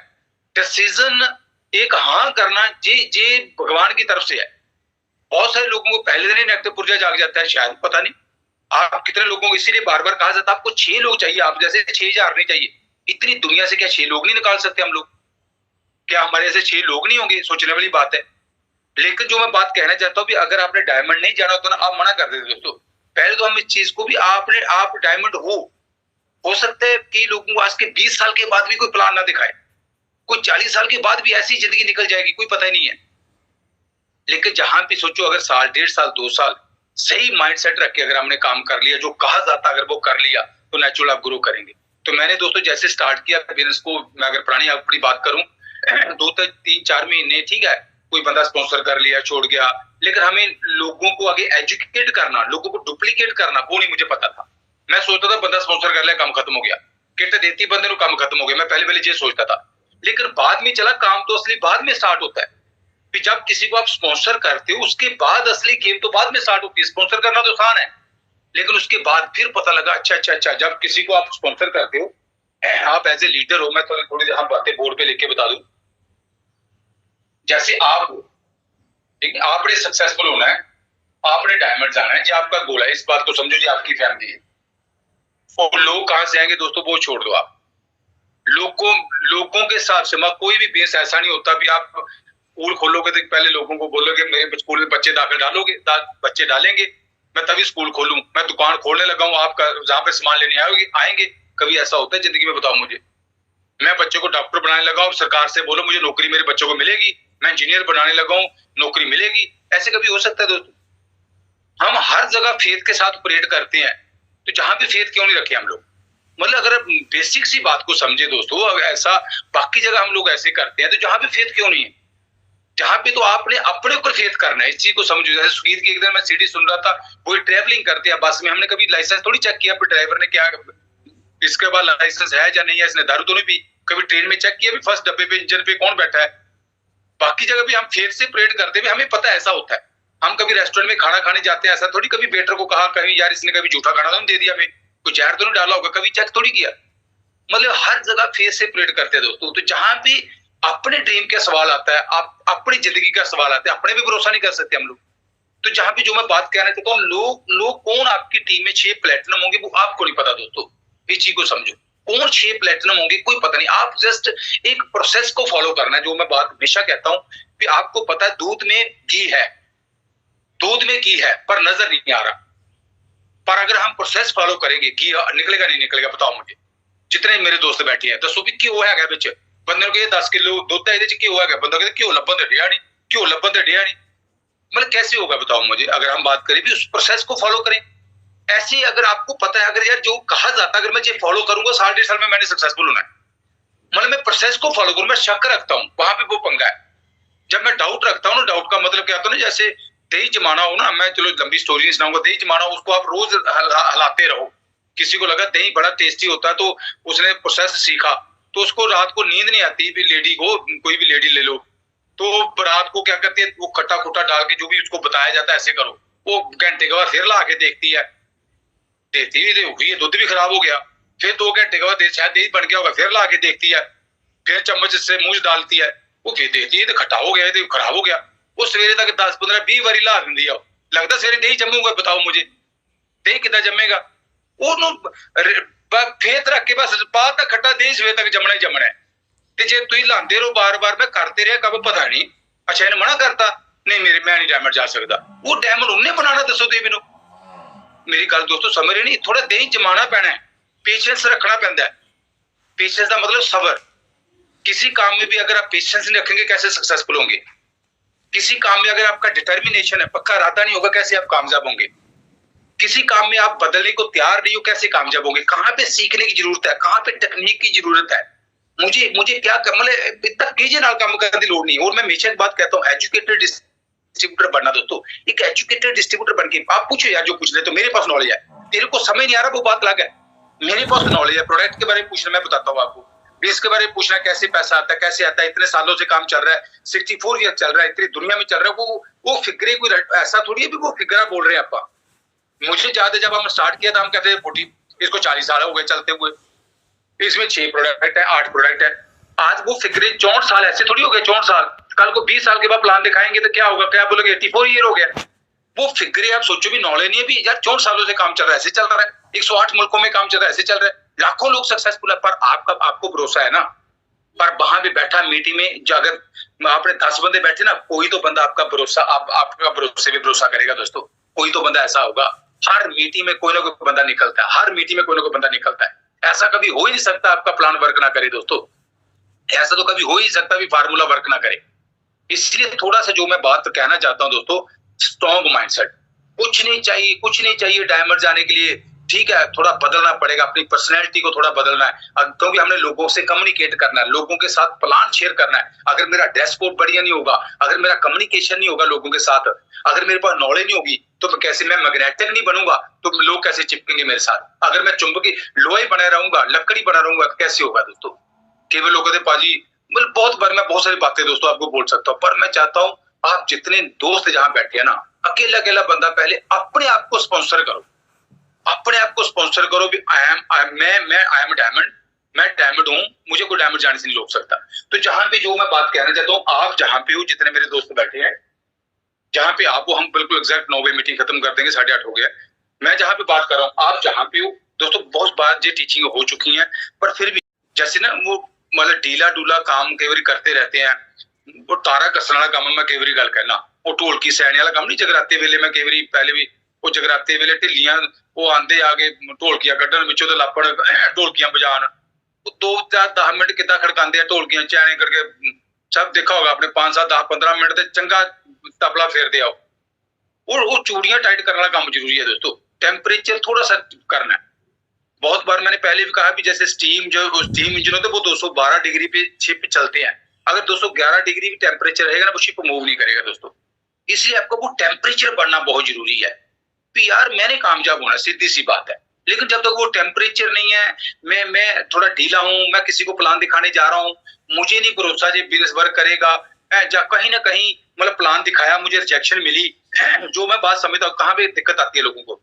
डिसीजन एक हाँ करना जे भगवान की तरफ से है। बहुत सारे लोगों को पहले दिन ही नेगेटिव पुर्जा जाग जाता है, शायद पता नहीं आप कितने लोगों को। इसीलिए बार बार कहा जाता है आपको 6 लोग चाहिए, आप जैसे 6000 नहीं चाहिए। इतनी दुनिया से क्या 6 लोग नहीं निकाल सकते हम लोग? क्या हमारे ऐसे 6 लोग नहीं होंगे? सोचने वाली बात है। लेकिन जो मैं बात कहना चाहता हूँ, अगर आपने डायमंड नहीं जाना होता ना, आप मना कर देते दोस्तों। पहले तो हम इस चीज को भी आप डायमंड हो सकता है कि लोगों को आज के 20 साल के बाद भी कोई प्लान ना दिखाए, कोई 40 साल के बाद भी ऐसी जिंदगी निकल जाएगी, कोई पता ही नहीं है। लेकिन जहां पे सोचो, अगर साल 1.5 साल 2 साल सही माइंडसेट रख के अगर हमने काम कर लिया, जो कहा जाता अगर वो कर लिया, तो नेचुरल आप ग्रो करेंगे। तो मैंने दोस्तों जैसे स्टार्ट किया बिजनेस को, मैं अगर पुरानी अपनी बात करूं, 2 से 3-4 महीने ठीक है, कोई बंदा स्पॉन्सर कर लिया, छोड़ गया। लेकिन हमें लोगों को आगे एजुकेट करना, लोगों को डुप्लीकेट करना, वो नहीं मुझे पता था। मैं सोचता था बंदा स्पॉन्सर कर लिया, काम खत्म हो गया, किट देती बंदे को, काम खत्म हो गया। मैं पहले ये सोचता था। लेकिन बाद में चला, काम तो असली बाद में स्टार्ट होता है। जब किसी को आप स्पॉन्सर करते हो, उसके बाद असली गेम तो बाद में स्टार्ट होती है। स्पॉन्सर करना तो आसान है, लेकिन उसके बाद फिर पता लगा अच्छा, जब किसी को आप स्पॉन्सर करते हो, आप एज ए लीडर हो, मैं थोड़ी देर बातें बोर्ड पे लिख के बता दूं। जैसे आप हो, लेकिन आपने सक्सेसफुल होना है, आपने डायमंड जाना है, जो आपका गोल है। इस बात को समझो जी, आपकी फैमिली है। और लोग कहां से आएंगे दोस्तों, वो छोड़ दो आप। लोगों के हिसाब से कोई भी बेस ऐसा नहीं होता भी आप स्कूल खोलोगे तो पहले लोगों को बोलोगे मेरे स्कूल में बच्चे दाखिल बच्चे डालेंगे, मैं तभी स्कूल खोलूं, मैं दुकान खोलने लगा हूं, आप जहां पे सामान लेने आएंगे। कभी ऐसा होता है जिंदगी में? बताओ मुझे। मैं बच्चों को डॉक्टर बनाने लगा हूं, सरकार से बोलो मुझे नौकरी मेरे बच्चों को मिलेगी। मैं इंजीनियर बनाने लगा हूं, नौकरी मिलेगी। ऐसे कभी हो सकता है दोस्तों? हम हर जगह फेथ के साथ ऑपरेट करते हैं, तो जहां पे फेथ क्यों नहीं रखे हम लोग? मतलब अगर बेसिक सी बात को समझे दोस्तों, ऐसा बाकी जगह हम लोग ऐसे करते हैं, तो जहां पे फेथ क्यों नहीं है? जहां पे तो आपने अपने ऊपर फेथ करना है। इस चीज को समझो। जैसे सुगीत की एक दिन मैं सीडी सुन रहा था, वो ट्रैवलिंग करते हैं बस में, हमने कभी लाइसेंस थोड़ी चेक किया ड्राइवर ने क्या इसके बाद लाइसेंस है या नहीं है, इसने दारू तो नहीं पी। कभी ट्रेन में चेक किया भी फर्स्ट डब्बे पे इंजन पे कौन बैठा है? बाकी जगह भी हम फेथ से प्रेड करते हैं, हमें पता है ऐसा होता है। हम कभी रेस्टोरेंट में खाना खाने जाते हैं, ऐसा थोड़ी कभी वेटर को कहा कहीं यार इसने कभी झूठा खाना तो दे दिया, हमें कोई जहर तो नहीं डाला होगा, कभी चेक थोड़ी किया। मतलब हर जगह फेथ से प्रेड करते हैं दोस्तों। तो जहां भी अपने ड्रीम का सवाल आता है, आप अपनी जिंदगी का सवाल आता है, अपने भी भरोसा नहीं कर सकते हम लोग। तो जहां भी जो मैं बात कहना चाहता हूँ, लोग कौन आपकी टीम में 6 प्लेटिनम होंगे वो आपको नहीं पता दोस्तों। इस चीज को समझो, कौन 6 प्लेटिनम होंगे कोई पता नहीं। आप जस्ट एक प्रोसेस को फॉलो करना है। जो मैं बात हमेशा कहता हूं कि आपको पता है दूध में घी है पर नजर नहीं आ रहा। पर अगर हम प्रोसेस फॉलो करेंगे, घी निकलेगा नहीं निकलेगा? बताओ मुझे। जितने मेरे दोस्त बैठे हैं, दसो भी क्यों है बिच बंदे को 10 किलो दुध है क्यों है, बंदा कहते क्यों लब्बन तो डिया नहीं। मतलब कैसे होगा बताओ मुझे? अगर हम बात करें भी उस प्रोसेस को फॉलो करें। ऐसे अगर आपको पता है, अगर यार जो कहा जाता है अगर मैं ये फॉलो करूंगा 1.5 साल में मैंने सक्सेसफुल होना है, मतलब मैं प्रोसेस को फॉलो करूं, मैं शक रखता हूं, वहां पे वो पंगा है। जब मैं डाउट रखता हूं ना, डाउट का मतलब क्या होता है ना, जैसे दही जमाना हो ना, मैं चलो लंबी स्टोरी नहीं सुनाऊंगा, दही जमाना उसको आप रोज हलाते रहो। किसी को लगा दही बड़ा टेस्टी होता है, तो उसने प्रोसेस सीखा, तो उसको रात को नींद नहीं आती भी, लेडी को कोई भी लेडी ले लो, तो रात को क्या करती है, वो खट्टा खुट्टा डाल के जो भी उसको बताया जाता है ऐसे करो, वो घंटे के बाद फिर ला के देखती है, देती नहीं हुई है, दूध भी खराब हो गया, फिर 2 घंटे के बाद शायद दही बन गया होगा, फिर ला के देखती है, फिर चम्मच से मुंह डालती है, वो फिर देखती है तो खट्टा हो गया, तो खराब हो गया। वो सवेरे तक 10 15 20 बारी ला दी है, लगता सवेरे दही जमूंगा, बताओ मुझे दही कितना जमेगा? फेत रख के बस बात तक खट्टा दही सवेरे तक जमना ही जमना है। ते जे तुम लाते रहो बार बार, मैं करते रहा कब पता नहीं, अच्छा इन्हें मना करता नहीं, मेरे मैं नहीं डायमंड जा सकता, वो डायमंड उन्हें बनाना, दसो तुम मैनू, मेरी गल दोस्तों समझ नहीं, थोड़ा दही जमाना पैना है, पेशेंस रखना पैंदा है। पेशेंस का मतलब सबर। किसी काम में भी अगर आप पेशेंस नहीं रखेंगे कैसे सक्सेसफुल होंगे? किसी काम में अगर आपका डिटर्मिनेशन है, पक्का इरादा नहीं होगा, कैसे आप कामयाब होंगे? किसी काम में आप बदलने को तैयार नहीं हो, कैसे कामयाब होंगे? कहाँ पे सीखने की जरूरत है, कहाँ पे टेक्निक की जरूरत है? मुझे क्या मतलब इतना कीजिए नाल काम करने की लोड़ नहीं। और मैं हमेशा एक बात कहता हूँ, एजुकेटेड डिस्ट्रीब्यूटर बनना दोस्तों, एक एजुकेटेड डिस्ट्रीब्यूटर बन के आप पूछो यार, जो पूछ रहे तो मेरे पास नॉलेज है, तेरे को समझ नहीं आ रहा वो बात अलग है, मेरे पास नॉलेज है, प्रोडक्ट के बारे में पूछना, मैं बताता हूँ आपको, बिजनेस के बारे में पूछना, कैसे पैसा आता है, कैसे आता है, इतने सालों से काम चल रहा है, 64 ईयर चल रहा है, इतनी दुनिया में चल रहा है, वो फिक्रे कोई ऐसा थोड़ी है वो फिक्रा बोल रहे हैं आप। मुझे याद है जब हम स्टार्ट किया था, हम कहते थे 40, इसको 40 साल हो गए चलते हुए, इसमें 6 प्रोडक्ट है, 8 प्रोडक्ट है, आज वो फिक्रे 64 साल ऐसे थोड़ी हो गए, 64 साल, कल को 20 साल के बाद प्लान दिखाएंगे तो क्या होगा, क्या बोलोगे 84 ईयर हो गया। वो फिक्रे आप सोचो भी, नॉलेज नहीं है भी यार, 64 सालों से काम चल रहा है, ऐसे चल रहा है, 108 मुल्कों में काम चल रहा है, ऐसे चल रहा है, लाखों लोग सक्सेसफुल है, पर आपको भरोसा है ना? पर वहां पे बैठा मीटिंग में जो अगर आपने 10 बंदे बैठे ना, कोई तो बंदा आपका भरोसा आपका भरोसे भी भरोसा करेगा दोस्तों, कोई तो बंदा ऐसा होगा। हर मीटिंग में कोई ना कोई बंदा निकलता है, हर मीटिंग में कोई ना कोई बंदा निकलता है। ऐसा कभी हो ही नहीं सकता आपका प्लान वर्क ना करे दोस्तों, ऐसा तो कभी हो ही सकता भी फार्मूला वर्क ना करे। इसलिए थोड़ा सा जो मैं बात कहना चाहता हूं दोस्तों, स्ट्रॉन्ग माइंडसेट, कुछ नहीं चाहिए डायमंड जाने के लिए, ठीक है, थोड़ा बदलना पड़ेगा, अपनी पर्सनैलिटी को थोड़ा बदलना है, क्योंकि हमने लोगों से कम्युनिकेट करना है, लोगों के साथ प्लान शेयर करना है। अगर मेरा डैशबोर्ड बढ़िया नहीं होगा, अगर मेरा कम्युनिकेशन नहीं होगा लोगों के साथ, अगर मेरे पास नॉलेज नहीं होगी, तो कैसे मैं मैग्नेटिक नहीं बनूंगा, तो लोग कैसे चिपकेंगे मेरे साथ? अगर मैं चुंबकी लोहे बना रहूंगा, लकड़ी बना रहूंगा, कैसे होगा दोस्तों? केवल लोग कहते पाजी, बहुत बार मैं बहुत सारी बातें दोस्तों आपको बोल सकता हूँ, पर मैं चाहता हूँ आप जितने दोस्त जहां बैठे हैं ना, अकेला बंदा पहले अपने आप को स्पॉन्सर करो, अपने आप को स्पॉन्सर करो भी आई एम डायमंड, मैं डायमंड हूं, मुझे कोई डायमंड जाने से नहीं रोक सकता। तो जहां पे जो मैं बात कहना चाहता हूँ, आप जहां पे हो, जितने मेरे दोस्त बैठे हैं, जहां पे आप हो, हम बिल्कुल एग्जैक्ट 9 बजे मीटिंग खत्म कर देंगे, 8:30 हो गया, मैं जहां पे बात कर रहा हूँ, आप जहां पे हो दोस्तों, बहुत बार ये टीचिंग हो चुकी है, पर फिर भी जैसे ना वो मतलब ढीला डूला काम कई बार करते रहते हैं, वो तारा कसने वाला काम मैं कई बार गल कहना, वो ढोलकी सैने वाला काम नहीं, जगराते वेले मैं कई बार पहले भी वो जगराते वेले ढिलियां वो आंदे आके ढोलकियां कड्डन विचों ते लापड़ ढोलकियां बजान, 2-4-10 मिनट कितना खड़कांदे हैं ढोलकियां चैने करके, सब देखा होगा आपने, 5-7-10-15 मिनट ते चंगा तबला फेरदे आओ। और वो चूड़ियां टाइट करने वाला काम जरूरी है दोस्तों, टेम्परेचर थोड़ा सा करना है। बहुत बार मैंने पहले भी कहा भी जैसे स्टीम इंजन होते हैं वो 212 डिग्री पे शिप चलते हैं, अगर 211 डिग्री भी टेम्परेचर रहेगा ना, वो शिप मूव नहीं करेगा दोस्तों। इसलिए आपको वो टेम्परेचर बढ़ना बहुत जरूरी है कि यार मैंने कामयाब होना, सीधी सी बात है। लेकिन जब तक वो टेम्परेचर नहीं है, मैं थोड़ा ढीला हूं, मैं किसी को प्लान दिखाने जा रहा हूं, मुझे नहीं भरोसा जो बिजनेस वर्क करेगा, जब कहीं ना कहीं मतलब प्लान दिखाया, मुझे रिजेक्शन मिली, जो मैं बात समझता हूँ, कहाँ पे दिक्कत आती है लोगों को,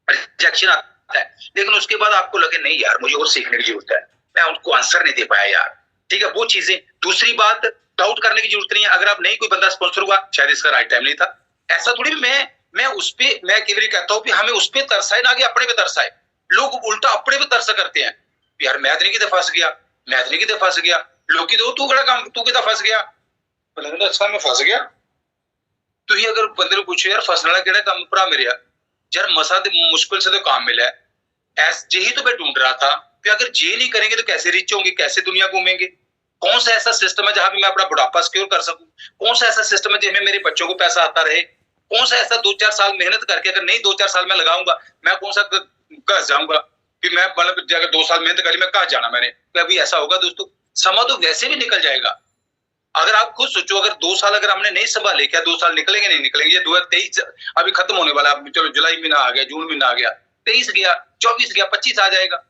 रिजेक्शन आता है, लेकिन उसके बाद आपको लगे नहीं यार मुझे और सीखने की जरूरत है, मैं उनको आंसर नहीं दे पाया यार, ठीक है, वो चीजें। दूसरी बात, डाउट करने की जरूरत नहीं है, अगर आप नहीं कोई बंदा स्पॉन्सर हुआ, शायद इसका राइट टाइम नहीं था, ऐसा थोड़ी मैं उस पे, मैं कई बार कहता हूँ कि हमें उस पे तरसाए ना कि अपने पे तरसाए। लोग उल्टा अपने पे तरस करते हैं, यार मैं नहीं किते फंस गया, लोग की तू बड़ा काम, तू कितना फंस गया, अच्छा मैं फंस गया। तो ही अगर बंदे को पूछो यार फसने वाला केड़ा काम भरा मेरे यार, मसा मुश्किल से तो काम मिला है, यही तो मैं ढूंढ रहा था कि अगर ये नहीं करेंगे तो कैसे रिच होंगे, कैसे दुनिया घूमेंगे, कौन सा ऐसा सिस्टम है जहां पे मैं अपना बुढ़ापा सिक्योर कर सकूं, कौन सा ऐसा सिस्टम है जिसमें मेरे बच्चों को पैसा आता रहे, कौन सा ऐसा 2-4 साल मेहनत करके, अगर नहीं 2-4 साल में लगाऊंगा, मैं कौन सा घस जाऊंगा कि मैं मतलब अगर 2 साल मेहनत करी मैं कहाँ जाना मैंने, अभी ऐसा होगा दोस्तों, समा तो वैसे भी निकल जाएगा। अगर आप खुद सोचो, अगर 2 साल अगर हमने नहीं संभाले, क्या 2 साल निकलेंगे नहीं निकलेंगे? ये 2023 अभी खत्म होने वाला, चलो जुलाई महीना आ गया, जून महीना आ गया, 23 गया, 24 गया, 25 आ जाएगा।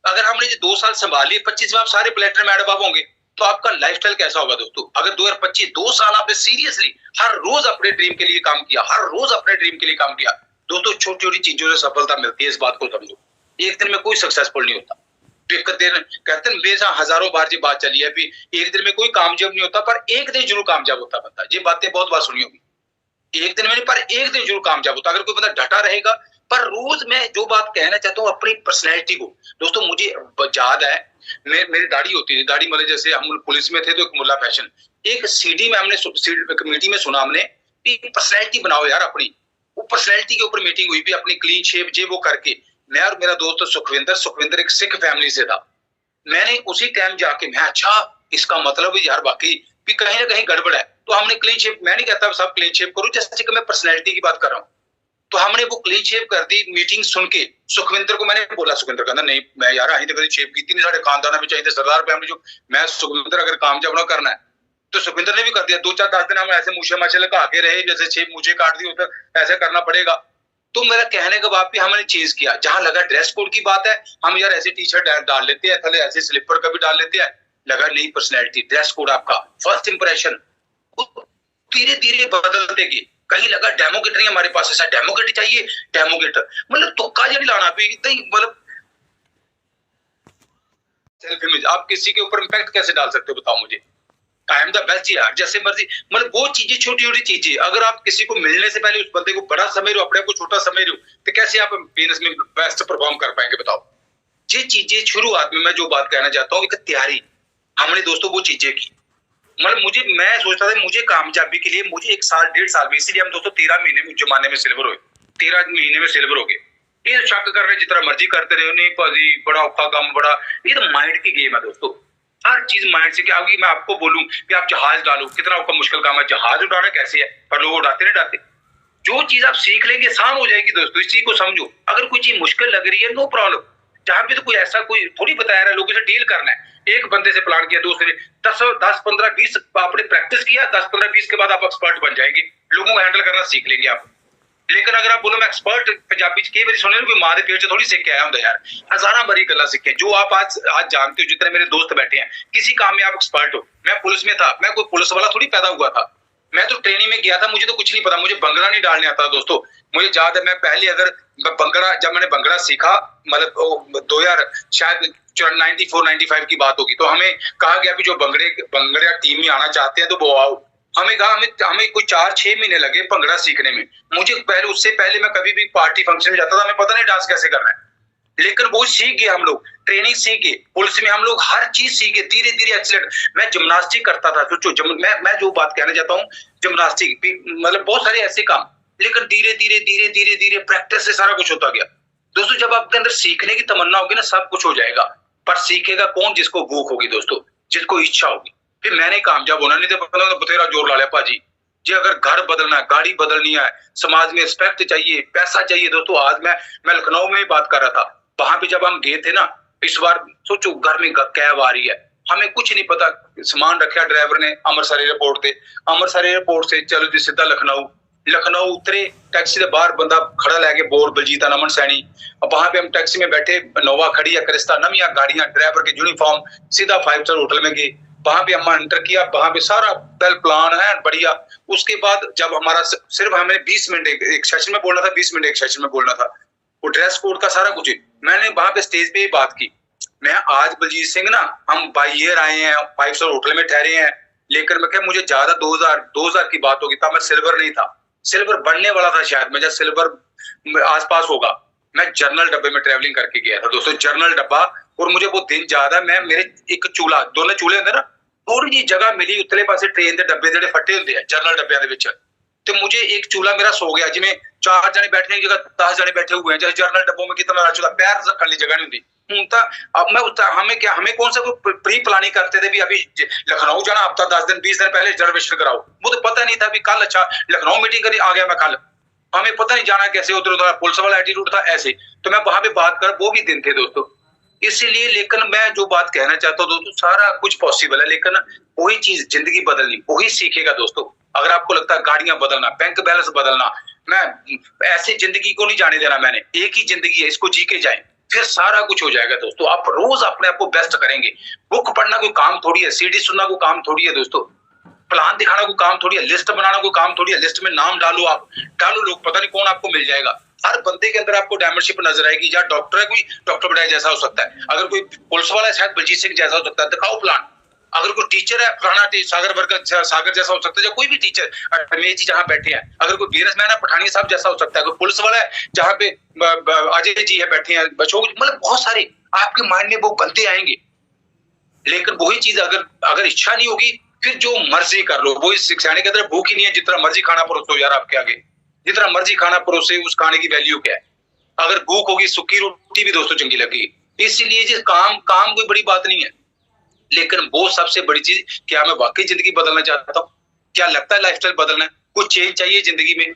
अगर हमने ये 2 साल संभाली, 25 में आप सारे प्लेटिनम एड अबव होंगे, तो आपका लाइफस्टाइल कैसा होगा दोस्तों? अगर 2025 2 साल आपने सीरियसली हर रोज अपने ड्रीम के लिए काम किया, हर रोज अपने ड्रीम के लिए काम किया, दोस्तों छोटी छोटी चीजों से सफलता मिलती है, इस बात को समझो। एक दिन में कोई सक्सेसफुल नहीं होता। एक दिन कहते हैं बेजा हजारों बार ये बात चली है कि एक दिन में कोई कामयाब नहीं होता, पर एक दिन जरूर कामयाब होता बंदा। ये बातें बहुत बार सुनी होगी। एक दिन में नहीं, पर एक दिन जरूर कामयाब होता। अगर कोई बंदा डटा रहेगा, पर रोज मैं जो बात कहना चाहता हूँ अपनी पर्सनैलिटी को, दोस्तों मुझे याद है मेरी दाढ़ी होती थी, दाढ़ी मतलब जैसे हम पुलिस में थे तो एक मुल्ला फैशन, एक सीडी में हमने कमेटी में सुना हमने पर्सनैलिटी बनाओ यार अपनी। वो पर्सनैलिटी के ऊपर मीटिंग हुई भी, अपनी क्लीन शेप जे वो करके। मैं और मेरा दोस्त सुखविंदर एक सिख फैमिली से था। मैंने उसी टाइम जाके मैं अच्छा इसका मतलब यार बाकी भी कहीं ना कहीं गड़बड़ है, तो हमने क्लीन शेप, मैं नहीं कहता सब क्लीन शेप करो, जैसे कि मैं पर्सनैलिटी की बात कर रहा हूँ, तो हमने वो क्लीन शेप कर दी। मीटिंग सुन के सुखविंदर को मैंने बोला, सुखविंदर कहता नहीं मैं यार अहीं तो कभी शेप की नहीं, साढ़े खानदान में चाहिए सरदार फैमिली जो, मैं सुखविंदर अगर कामयाब ना करना है तो सुखविंदर ने भी कर दिया। 2-4-10 दिन हम ऐसे मूछे माछे लगा के रहे, जैसे शेप मूछे काट दी तो ऐसे करना पड़ेगा। तो मेरा कहने के बाद भी हमने चेंज किया। जहां लगा ड्रेस कोड की बात है, हम यार ऐसे टी शर्ट डाल लेते हैं, थले ऐसे स्लीपर का भी डाल लेते हैं। लगा नहीं पर्सनैलिटी, ड्रेस कोड आपका फर्स्ट इंप्रेशन धीरे धीरे बदलते गए। कहीं लगा डेमोक्रेट नहीं हमारे पास, ऐसा डेमोक्रेट चाहिए, डेमोक्रेट मतलब तुक्का जड़ी लाना भी मतलब सेल्फ इमेज। आप किसी के ऊपर इंपैक्ट कैसे डाल सकते हो बताओ मुझे? आई एम द बेस्ट यार, जैसे मर्जी मतलब वो चीजें छोटी छोटी चीजें। अगर आप किसी को मिलने से पहले उस बंदे को बड़ा समझ रहे हो, अपने को छोटा समझ रहे हो, तो कैसे आप बिजनेस में बेस्ट परफॉर्म कर पाएंगे बताओ? ये चीजें शुरुआत में मैं जो बात कहना चाहता हूँ, एक तैयारी हमने दोस्तों वो चीजें की। मतलब मैं सोचता था मुझे कामयाबी के लिए मुझे 1 साल 1.5 साल में, इसीलिए हम दोस्तों 13 महीने में जमाने में सिल्वर हुए, 13 महीने में सिल्वर हो गए। ये शक कर रहे जितना मर्जी करते रहे, नहीं भाजी बड़ा औखा काम, बड़ा ये तो माइंड की गेम है दोस्तों। हर चीज माइंड से क्या होगी। मैं आपको बोलूं कि आप जहाज डालो, कितना आपका मुश्किल काम है, जहाज उड़ाना कैसे है, पर लोग उड़ाते नहीं डालते। जो चीज आप सीख लेंगे आसान हो जाएगी दोस्तों। इस चीज को समझो। अगर कोई चीज मुश्किल लग रही है, नो प्रॉब्लम। जहां पे तो कोई ऐसा कोई थोड़ी बताया रहा है, लोगों से डील करना है। एक बंदे से प्लान किया, दूसरे 10, 15, 20 आपने प्रैक्टिस किया, 10, 15, 20 के बाद आप एक्सपर्ट बन जाएंगे, लोगों को हैंडल करना सीख लेंगे आप। लेकिन अगर आप बोलो मैं एक्सपर्ट पंजाबी कई बार सुने कोई मां के पेट से थोड़ी सीख के आया होता यार, हजारा बड़ी गल्ला सीखे जो आप आज जानते हो। जितने मेरे दोस्त बैठे हैं, किसी काम में आप एक्सपर्ट हो। मैं पुलिस में था, मैं कोई पुलिस वाला थोड़ी पैदा हुआ था। मैं तो ट्रेनिंग में गया था, मुझे तो कुछ नहीं पता, मुझे बंगड़ा नहीं डालने आता दोस्तों। मुझे याद है मैं पहले अगर बंगड़ा, जब मैंने बंगड़ा सीखा मतलब 2000 शायद 94-95 की बात होगी, तो हमें कहा गया कि जो बंगड़िया टीम में आना चाहते हैं तो वो आओ। हमें कहा हमें कोई 4-6 महीने लगे भंगड़ा सीखने में। मुझे पहले, उससे पहले मैं कभी भी पार्टी फंक्शन में जाता था, हमें पता नहीं डांस कैसे करना है, लेकिन वो सीख गए हम लोग, ट्रेनिंग सीख गए। पुलिस में हम लोग हर चीज सीखे धीरे धीरे एक्सीलेंट। मैं जिम्नास्टिक करता था, सोचो मैं जो बात कहना चाहता हूँ, जिम्नास्टिक मतलब बहुत सारे ऐसे काम, लेकिन धीरे धीरे धीरे धीरे धीरे प्रैक्टिस से सारा कुछ होता गया दोस्तों। जब आपके अंदर सीखने की तमन्ना होगी ना, सब कुछ हो जाएगा। पर सीखेगा कौन? जिसको भूख होगी दोस्तों, जिसको इच्छा होगी। फिर मैंने कामयाब होना, नहीं तो बतेरा जोर ला लिया भाजी जी। अगर घर बदलना है, गाड़ी बदलनी है, समाज में रिस्पेक्ट चाहिए, पैसा चाहिए दोस्तों। आज मैं लखनऊ में बात कर रहा था, वहां पे जब हम गए थे ना, इस बार सोचो घर में कैब आ रही है, हमें कुछ नहीं पता, सामान रखा ड्राइवर ने अमृतसर एयरपोर्ट से, अमृतसर एयरपोर्ट से चलो जी सीधा लखनऊ उतरे। टैक्सी के बाहर बंदा खड़ा लेके बोल बलजीत नमन सैनी, वहां पे हम टैक्सी में बैठे, नोवा खड़ी है, क्रिस्टा नविया गाड़ियां, ड्राइवर के यूनिफॉर्म, सीधा 5 स्टार होटल में गए। वहां पे हम एंटर किया, वहां पे सारा वेल प्लान है बढ़िया। उसके बाद जब हमारा सिर्फ हमें 20 मिनट एक सेशन में बोलना था, 20 मिनट एक सेशन में बोलना था, वो ड्रेस कोड का सारा कुछ मैंने वहां पे स्टेज पे ही बात की। मैं आज बलजीत सिंह ना, हम बाई ईयर आए हैं, 5 स्टार होटल में ठहरे हैं, लेकर मैं क्या मुझे ज्यादा 2000 की बात होगी, तब मैं सिल्वर नहीं था, सिल्वर बनने वाला था शायद, मैं जब सिल्वर आसपास होगा। मैं जर्नल डब्बे में ट्रेवलिंग करके गया था दोस्तों, जर्नल डब्बा। और मुझे वो दिन ज्यादा, मैं मेरे एक चूल्हा, दोनों चूल्हे होंगे ना, थोड़ी जी जगह मिली उतले पासे ट्रेन के डब्बे जेडे फटे होंगे हैं जर्नल डब्बे दे विच, तो मुझे एक चूल्हा मेरा सो गया, जिमें 4 जने बैठने की जगह 10 जने बैठे हुए हैं। जैसे जर्नल डब्बों में कितना चूल्हा, पैर रखने की जगह नहीं होती। हमें कौन सा प्री प्लानिंग करते थे भी अभी लखनऊ जाना, हफ्ता 10 दिन 20 दिन पहले रिजर्वेशन कराओ। वो तो पता नहीं था भी कल अच्छा लखनऊ मीटिंग करी आ गया मैं कल, हमें पता नहीं जाना कैसे, उधर पुलिस वाला एटीट्यूड था ऐसे। तो मैं वहां पे बात कर, वो भी दिन थे दोस्तों। इसीलिए लेकिन मैं जो बात कहना चाहता हूँ दोस्तों, सारा कुछ पॉसिबल है, लेकिन वही चीज जिंदगी बदलनी वही सीखेगा दोस्तों। अगर आपको लगता है गाड़ियां बदलना, बैंक बैलेंस बदलना, मैं ऐसे जिंदगी को नहीं जाने देना। मैंने एक ही जिंदगी है, इसको जी के जाए। फिर सारा कुछ हो जाएगा दोस्तों। आप रोज अपने आप को बेस्ट करेंगे। बुक पढ़ना कोई काम थोड़ी है, सीडी सुनना कोई काम थोड़ी है दोस्तों, प्लान दिखाना कोई काम थोड़ी है, लिस्ट बनाना कोई काम थोड़ी है। लिस्ट में नाम डालो, आप डालो, लोग पता नहीं कौन आपको मिल जाएगा। हर बंदे के अंदर आपको डायमंडशिप नजर आएगी। या डॉक्टर है कोई, डॉक्टर बड़ाई जैसा हो सकता है। अगर कोई पुलिस वाला है शायद बलजीत सिंह जैसा हो सकता है, दिखाओ प्लान। अगर कोई टीचर है फलाना सागर जैसा हो सकता है, या कोई भी टीचर रमेश जी जहाँ बैठे हैं। अगर कोई बिजनेसमैन है पठानिया साहब जैसा हो सकता है। कोई पुलिस वाला है जहाँ पे अजय जी है बैठे हैं, बचोग, मतलब बहुत सारे आपके माइंड में वो बनते आएंगे। लेकिन वही चीज अगर इच्छा नहीं होगी, फिर जो मर्जी कर लो। वही सिखाने के अंदर भूख ही नहीं है, जितना मर्जी खाना परोसो यार आपके आगे, जितना मर्जी खाना परोसे, उस खाने की वैल्यू क्या है। अगर भूख होगी, सूखी रोटी भी दोस्तों चंगी लगेगी। इसलिए जी काम कोई बड़ी बात नहीं है, लेकिन वो सबसे बड़ी चीज, क्या मैं वाकई जिंदगी बदलना चाहता हूँ? क्या लगता है लाइफस्टाइल बदलना है? कुछ चेंज चाहिए जिंदगी में,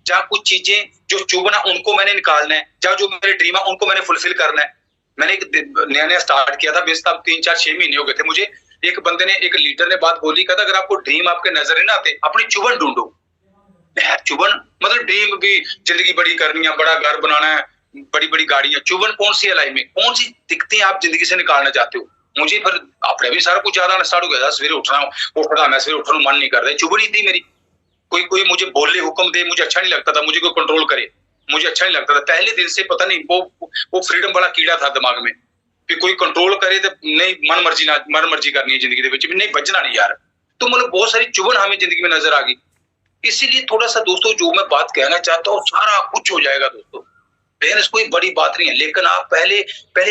या कुछ चीजें जो चुभना उनको मैंने निकालना है, या जो मेरे ड्रीम है उनको मैंने फुलफिल करना है। मैंने एक नया स्टार्ट किया था, बेस्ट 3-4-6 महीने हो गए थे मुझे। एक बंदे ने, एक लीडर ने बात बोली, कहता अगर आपको ड्रीम आपके नजर नहीं आते, अपनी चुभन ढूंढो। चुभन मतलब ड्रीम भी जिंदगी बड़ी करनी है, बड़ा घर बनाना है, बड़ी बड़ी गाड़ियां। चुभन कौन सी है लाइफ में? कौन सी दिक्कतें आप जिंदगी से निकालना चाहते हो? मुझे फिर अपने भी सारा कुछ याद आना स्टार्ट हो गया था। सवेरे उठना मैं सवेरे उठने मन नहीं कर रहा, चुभनी थी मेरी। कोई मुझे बोले, हुक्म दे, मुझे अच्छा नहीं लगता था। मुझे कोई कंट्रोल करे, मुझे अच्छा नहीं लगता था। पहले दिन से पता नहीं वो फ्रीडम वाला कीड़ा था दिमाग में, कि कोई कंट्रोल करे तो नहीं, मन मर्जी करनी है जिंदगी के नहीं, बचना नहीं यार। तो मतलब बहुत सारी चुभन हमें जिंदगी में नजर आ गई। इसीलिए थोड़ा सा दोस्तों, जो मैं बात कहना चाहता हूँ, सारा कुछ हो जाएगा दोस्तों। बिजनेस कोई बड़ी बात नहीं है, लेकिन आप पहले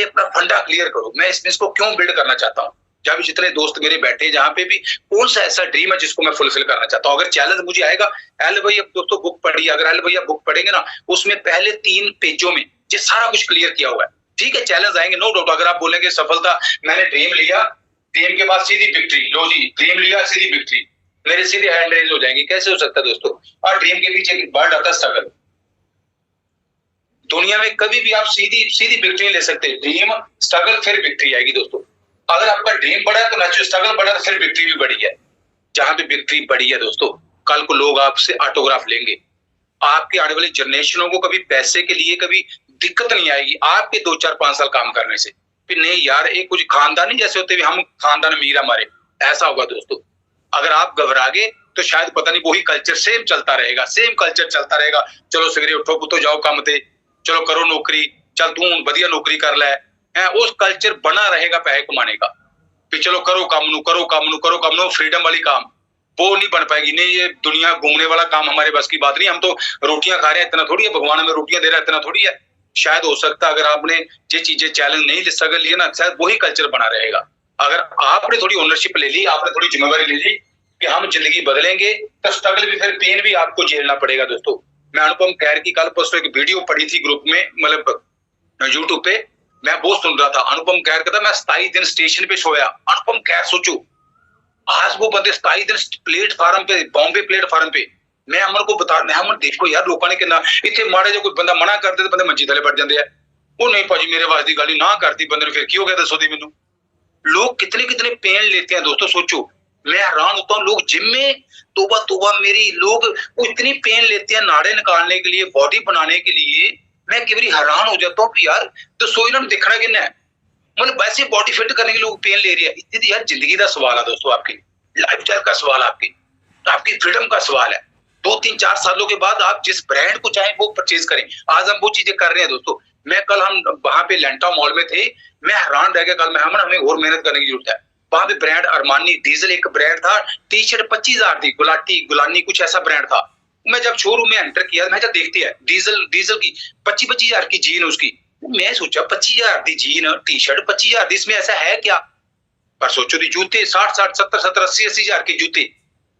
अपना फंडा क्लियर करो। मैं इस बिजनेस को क्यों बिल्ड करना चाहता हूँ? जहाँ भी जितने दोस्त मेरे बैठे, जहाँ पे भी कौन सा ऐसा ड्रीम है जिसको मैं फुलफिल करना चाहता हूँ। अगर चैलेंज मुझे आएगा, एल भैया दोस्तों बुक पढ़िए। अगर एल भैया बुक पढ़ेंगे ना, उसमें पहले 3 पेजों में ये सारा कुछ क्लियर किया हुआ है। ठीक है, चैलेंज आएंगे नो डाउट। अगर आप बोलेंगे सफलता, मैंने ड्रीम लिया, ड्रीम के बाद सीधी विक्ट्री, लो जी ड्रीम लिया सीधी विक्ट्री, मेरे सीधे हैंड रेज हो जाएंगे। कैसे हो सकता है दोस्तों? और ड्रीम के पीछे एक वर्ड आता है स्ट्रगल। दुनिया में कभी भी आप सीधी विक्ट्री ले सकते। ड्रीम, स्ट्रगल, फिर विक्ट्री आएगी दोस्तों। अगर आपका ड्रीम बड़ा है तो नेचुरल स्ट्रगल बड़ा है, तो फिर विक्ट्री भी बड़ी है। जहां पे विक्ट्री बड़ी है दोस्तों, कल को लोग आपसे ऑटोग्राफ लेंगे। आपके आने वाली जनरेशनों को कभी पैसे के लिए कभी दिक्कत नहीं आएगी आपके 2-4-5 साल काम करने से। फिर नहीं यार, एक कुछ खानदानी जैसे होते हुए हम खानदान अमीर हमारे, ऐसा होगा दोस्तों। अगर आप घबरा गए तो शायद पता नहीं वही कल्चर सेम चलता रहेगा, सेम कल्चर चलता रहेगा। चलो सवेरे उठो पुतो जाओ काम ते, चलो करो नौकरी, चल तू बढ़िया नौकरी कर ले, उस कल्चर बना रहेगा पैसे कमाने का। फिर चलो करो काम नू, फ्रीडम वाली काम वो नहीं बन पाएगी। नहीं, ये दुनिया घूमने वाला काम हमारे बस की बात नहीं। हम तो रोटियां खा रहे हैं, इतना थोड़ी है। भगवान हमें रोटियां दे रहा है, इतना थोड़ी है। शायद हो सकता है अगर आपने ये चीजें चैलेंज नहीं स्ट्रगल लिए ना, शायद वही कल्चर बना रहेगा। अगर आपने थोड़ी ओनरशिप ले ली, आपने थोड़ी जिम्मेवारी ले ली कि हम जिंदगी बदलेंगे, तो स्ट्रगल भी, फिर पेन भी आपको झेलना पड़ेगा दोस्तों। मैं अनुपम खेर की कल परसों एक वीडियो पढ़ी थी ग्रुप में, मतलब यूट्यूब पे, मैं वो सुन रहा था। अनुपम खेर कहता मैं 27 दिन स्टेशन पे सोया। अनुपम खेर सोचो, आज वो बंदे 27 दिन प्लेटफार्म पे, बॉम्बे प्लेटफार्म पे। मैं अमन को बता, मैं अमन देखो यार लोगों ने कितना इतने माड़े, जो कोई बंदा मना करते तो बंदे मंजी थले पड़ जाते हैं। वो नहीं भाजी मेरे वास की गाली ना करती बंदे ने, फिर की हो गया दसो दी मैनू। लोग कितने पेन लेते हैं दोस्तों, सोचो। मैं हैरान होता हूँ, लोग जिम में तोबा मेरी, लोग वो इतनी पेन लेते हैं नाड़े निकालने के लिए, बॉडी बनाने के लिए। मैं कई बार हैरान हो जाता हूँ कि यार तो सो इन्होंने दिखना कितना है, मतलब वैसे बॉडी फिट करने के लिए लोग पेन ले रही है। इतनी यार जिंदगी का सवाल है दोस्तों, आपकी लाइफस्टाइल का सवाल, आपकी फ्रीडम का सवाल है। 2-3-4 सालों के बाद आप जिस ब्रांड को चाहें वो परचेज करें। आज हम वो चीजें कर रहे हैं दोस्तों। कल हम वहां पे लेंटा मॉल में थे, मैं हैरान रह गया। कल मैं हमें और मेहनत करने की जरूरत है। वहां पे ब्रांड अरमानी डीजल एक ब्रांड था, टी-शर्ट 25,000 थी, गुलानी कुछ ऐसा ब्रांड था। मैं जब शोरूम में एंटर किया, मैं जब देखती है डीजल की 25,000 की जीन उसकी। मैं सोचा 25,000 की जीन, टी-शर्ट 25,000 की, इसमें ऐसा है क्या? पर सोचो दी जूते 60, 70, 80,000 के जूते।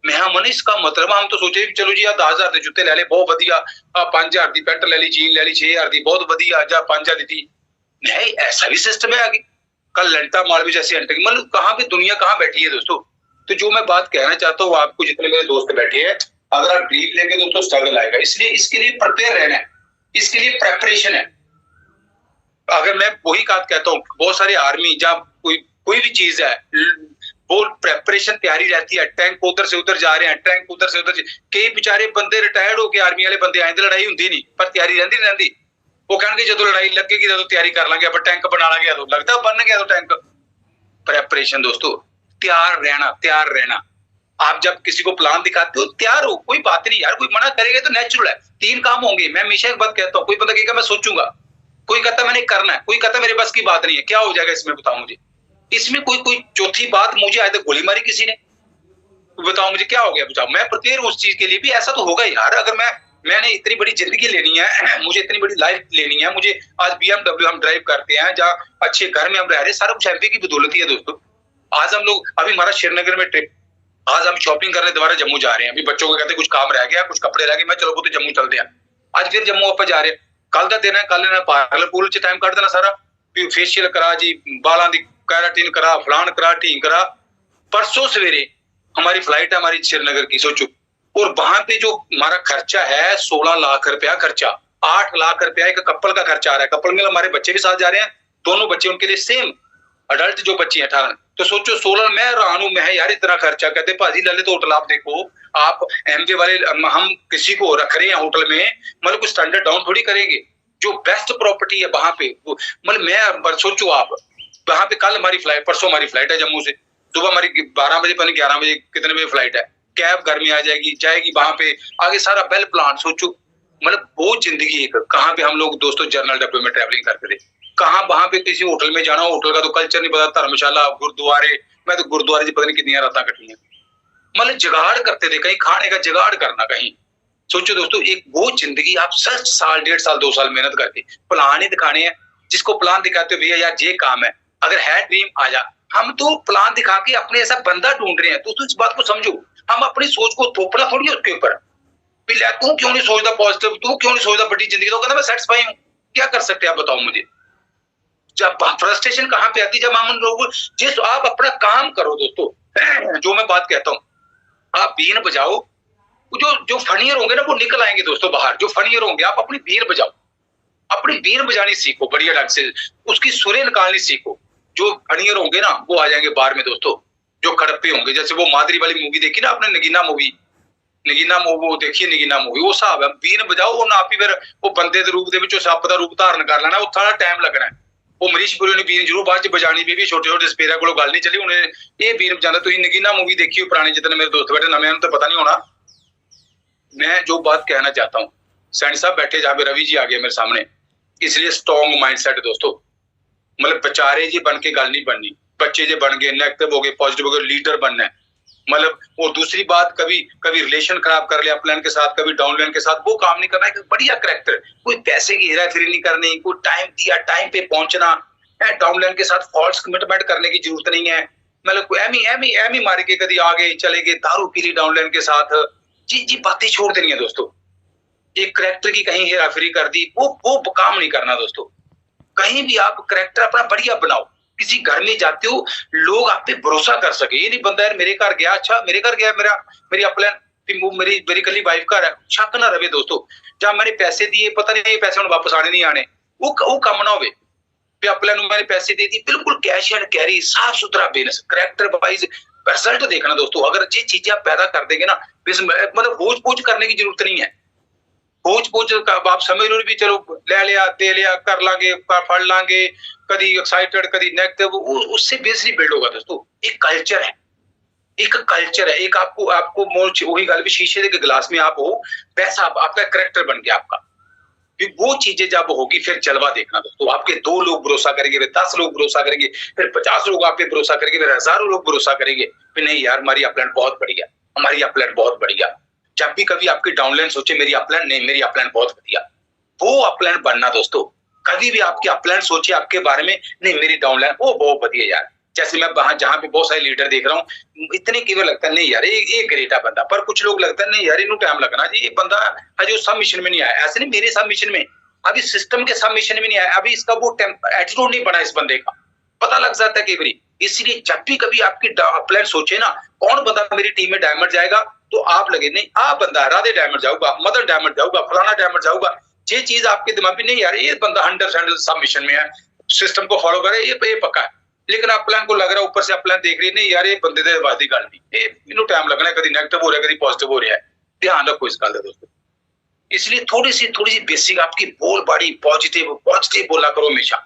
मैं मन इसका मतलब हम तो सोचे चलो जी 10,000 के जूते ले ले, बहुत वधिया। 5,000 की पैंट ले ली, जीन ले ली 6,000 की, बहुत वधिया। जा 5,000 दी थी। नहीं, ऐसा भी सिस्टम है आगे। कल लेंटा मॉल में जैसे एंटर, मतलब कहाँ पे दुनिया कहाँ बैठी है दोस्तों। तो जो मैं बात कहना चाहता हूँ, आपको जितने मेरे दोस्त बैठे हैं, अगर आप ड्रीम लेंगे दोस्तों स्ट्रगल आएगा। इसलिए इसके लिए प्रिपेयर रहना है, इसके लिए प्रेपरेशन है। अगर मैं वही बात कहता हूँ, बहुत सारे आर्मी जब कोई भी चीज है, वो प्रेपरेशन तैयारी रहती है। टैंक उधर से उधर जा रहे हैं, टैंक उधर से उधर। कई बेचारे बंदे रिटायर्ड होके आर्मी वाले बंदे आए, लड़ाई होंदी नहीं, पर तैयारी रहती। वो कहणगे जो लड़ाई लगेगी तो तैयारी कर लांगे, अब टैंक बना लांगे, तो लगता बन गया तो टैंक। प्रेपरेशन दोस्तों, तैयार रहना। आप जब किसी को प्लान दिखाते हो तैयार हो, कोई बात नहीं यार, कोई मना करेगा तो नेचुरल है। 3 काम होंगे, मैं हमेशा एक बात कहता हूँ, कोई बंदा कहेगा मैं सोचूंगा, कोई कहता मैंने करना है, कोई कहता मेरे बस की बात नहीं है। क्या हो जाएगा इसमें बताओ मुझे? इसमें कोई चौथी बात मुझे आज तक गोली मारी किसी ने, बताओ मुझे क्या हो गया बताओ? मैं प्रिपेयर हूं उस चीज के लिए भी, ऐसा तो होगा यार। अगर मैंने इतनी बड़ी जिंदगी लेनी है, मुझे इतनी बड़ी लाइफ लेनी है, मुझे आज BMW हम ड्राइव करते हैं, जहाँ अच्छे घर में हम रह रहे हैं, सारा कुछ एमपी की बदौलत ही है दोस्तों। आज हम लोग, अभी हमारा श्रीनगर में ट्रिप, आज हम शॉपिंग करने दोबारा जम्मू जा रहे हैं। अभी बच्चों को कहते हैं कुछ काम रह गया, कुछ कपड़े रह गए, मैं चलो वो तो जम्मू चलते हैं। आज फिर जम्मू वापस जा रहे हैं, कल का दिन है, कल ने पार्लर पूल च टाइम कट देना सारा, फेशियल करा जी, बालों की कैराटिन करा, फलान करा, ढींग करा। परसों सवेरे हमारी फ्लाइट है, हमारी श्रीनगर की, सोचो। और वहां पे जो हमारा खर्चा है 16 लाख रुपया खर्चा, 8 लाख रुपया एक कपल का खर्चा आ रहा है। कपल में हमारे बच्चे भी साथ जा रहे हैं, दोनों बच्चे उनके लिए सेम, अडल्ट जो बच्चे हैं 18। तो सोचो 16, मैं रानू में है यार इतना खर्चा। कहते भाजी ललित होटल आप देखो, आप एमजे वाले, हम किसी को रख रहे हैं होटल में, मतलब कुछ स्टैंडर्ड डाउन थोड़ी करेंगे। जो बेस्ट प्रॉपर्टी है वहां पे, मतलब मैं सोचो आप, वहां पे कल हमारी फ्लाइट, परसों हमारी फ्लाइट है जम्मू से, सुबह हमारी 12 बजे पता नहीं 11 बजे कितने बजे फ्लाइट है, कैब घर में आ जाएगी वहां पे, आगे सारा वेल प्लान। सोचो मतलब वो जिंदगी एक, कहाँ पे हम लोग दोस्तों जनरल डब्बे में ट्रैवलिंग करते थे, कहाँ वहां पे किसी होटल में जाना, होटल का तो कल्चर नहीं पता, धर्मशाला, गुरुद्वारे, मैं तो गुरुद्वारे से पता नहीं कितनी रात कटी है, मतलब जुगाड़ करते थे, कहीं खाने का जुगाड़ करना कहीं। सोचो दोस्तों, एक वो जिंदगी आप 7 साल 1.5 साल 2 साल मेहनत करके प्लान ही दिखाने हैं, जिसको प्लान दिखाते हो भैया यार ये काम है, अगर है ड्रीम आ जा। हम तो प्लान दिखा के अपने ऐसा बंदा ढूंढ रहे हैं। दोस्तों इस बात को समझो, हम अपनी सोच को थोपना थोड़ी है उसके ऊपर। तू क्यों नहीं सोचता पॉजिटिव, तू क्यों नहीं सोचता बड़ी जिंदगी, तो कहता मैं सेटिस्फाई हूँ। क्या कर सकते हैं आप बताओ मुझे? जब फ्रस्ट्रेशन कहां पे आती है, जब हम लोग, जिस आप अपना काम करो दोस्तों, जो मैं बात कहता हूं, आप बीन बजाओ, जो फनियर होंगे ना वो निकल आएंगे दोस्तों बाहर। जो फनियर होंगे, आप अपनी बीन बजाओ, अपनी बीन बजानी सीखो बढ़िया ढंग से, उसकी सुरें निकालनी सीखो। जो फनियर होंगे ना वो आ जाएंगे बाहर में दोस्तों। जो खड़प्पे होंगे, जैसे वो मादरी वाली मूवी देखी ना आपने, नगीना मूवी वो देखिए, नगीना मूवी, वो साहब है, बीन बजाओ, वो ना फिर वो बंदे दे रूप दे विचों सप्प दा रूप धारण कर लेना, वो थोड़ा टाइम लगना है। वो मरीश पुरी ने बीन जरूर बाद च बजानी भी छोटे छोटे स्पेरा को गल नहीं चली, उन्हें ये बीन बजाना। तुम नगीना मूवी देखी हो पुरानी, जितने मेरे दोस्त बैठे, नवे तो पता नहीं होना। मैं जो बात कहना चाहता हूँ, सैनी साहब बैठे जहाँ पे रवि जी आ गए मेरे सामने, इसलिए स्ट्रॉन्ग माइंडसेट दोस्तों, मतलब बेचारे जी बन के गल नहीं बननी, बच्चे जे बन गए, नेगेटिव हो गए, पॉजिटिव हो गए, लीडर बनना है। मतलब वो दूसरी बात, कभी रिलेशन खराब कर लिया अपलाइन के साथ, कभी डाउनलाइन के साथ, वो काम नहीं करना है। बढ़िया करैक्टर, कोई पैसे की हेरा फेरी नहीं करनी, कोई टाइम दिया टाइम पे पहुंचना है, डाउनलाइन के साथ फॉल्स कमिटमेंट करने की जरूरत नहीं है। मतलब एमी मार के कभी आगे चले गए, दारू पी ली डाउनलाइन के साथ, जी बातें छोड़ देनी है दोस्तों। एक करैक्टर की कहीं हेरा फेरी कर दी, वो काम नहीं करना दोस्तों। कहीं भी आप करैक्टर अपना बढ़िया बनाओ। किसी घर में जाते हो, लोग आप पे भरोसा कर सके। ये नहीं बंदा यार मेरे घर गया, अच्छा मेरे घर गया, मेरी अपलाइन, मेरी कली वाइफ घर है, शक ना रहे दोस्तों। जब मैंने पैसे दिए, पता नहीं ये पैसे वापस आने नहीं आने, वो कम ना हो। अपलाइन मैंने पैसे दे दी, बिल्कुल कैश एंड कैरी, साफ सुथरा बिजनेस, करैक्टर वाइज रिजल्ट देखना दोस्तों। अगर ये चीजें आप पैदा कर देंगे ना, मतलब बोझ बोझ करने की जरूरत नहीं है। बोझ आप समझ लो भी, चलो ले लिया, दे लिया, कर लांगे, फड़ लांगे, कभी एक्साइटेड, कभी नेगेटिव, उससे बेस नहीं बिल्ड होगा दोस्तों। एक कल्चर है, एक आपको वही गल भी, शीशे के गिलास में आप हो, वैसा आपका करैक्टर बन गया आपका। वो चीजें जब होगी फिर जलवा देखना दोस्तों। आपके 2 लोग भरोसा करेंगे, फिर 10 लोग भरोसा करेंगे, फिर 50 लोग आप पे भरोसा करेंगे, फिर हजारों लोग भरोसा करेंगे। फिर नहीं यार हमारी अपलाइन बहुत बढ़िया, हमारी अपलाइन बहुत बढ़िया। जब भी कभी आपकी डाउनलाइन सोचे मेरी अपलाइन नहीं, मेरी अपलाइन बहुत बढ़िया, वो अपलाइन बनना दोस्तों। कभी भी आपकी अपलाइन सोचे आपके बारे में, नहीं मेरी डाउनलाइन वो बहुत बढ़िया यार। जैसे मैं वहां जहां पे बहुत सारे लीडर देख रहा हूँ, इतने केवल लगता है नहीं यार ये ग्रेटा बंदा, पर कुछ लोग लगता है नहीं यार इन्हों टाइम लगना जी, ये बंदा अजय सब मिशन में नहीं आया। ऐसे नहीं, मेरे सब मिशन में, अभी सिस्टम के सब मिशन में नहीं आया, अभी इसका वो एटीट्यूड नहीं बना इस बंदे का, पता लग जाता है कई बार। इसलिए जब भी कभी आपकी अपलाइन सोचे ना, कौन बंदा मेरी टीम में डायमंड जाएगा, तो आप लगे नहीं आ बंदा राधे डायमंड जाऊगा, मदर डायमंड जाऊगा, फलाना डायमंड जाऊगा। ये चीज आपके दिमाग में नहीं यार ये बंदा 100% सब मिशन में है, सिस्टम को फॉलो करे, ये पक्का है। लेकिन अपलाइन को लग रहा है, ऊपर से अपलाइन देख रही है, नहीं यार ये बंदे दे वादी गल नहीं, ये इन्हों टाइम लगना है, कभी नेगेटिव हो रहा है, कभी पॉजिटिव हो रहा है। ध्यान रखो इस गल का दोस्तों। इसलिए थोड़ी सी बेसिक आपकी बोल बाड़ी पॉजिटिव बोला करो हमेशा।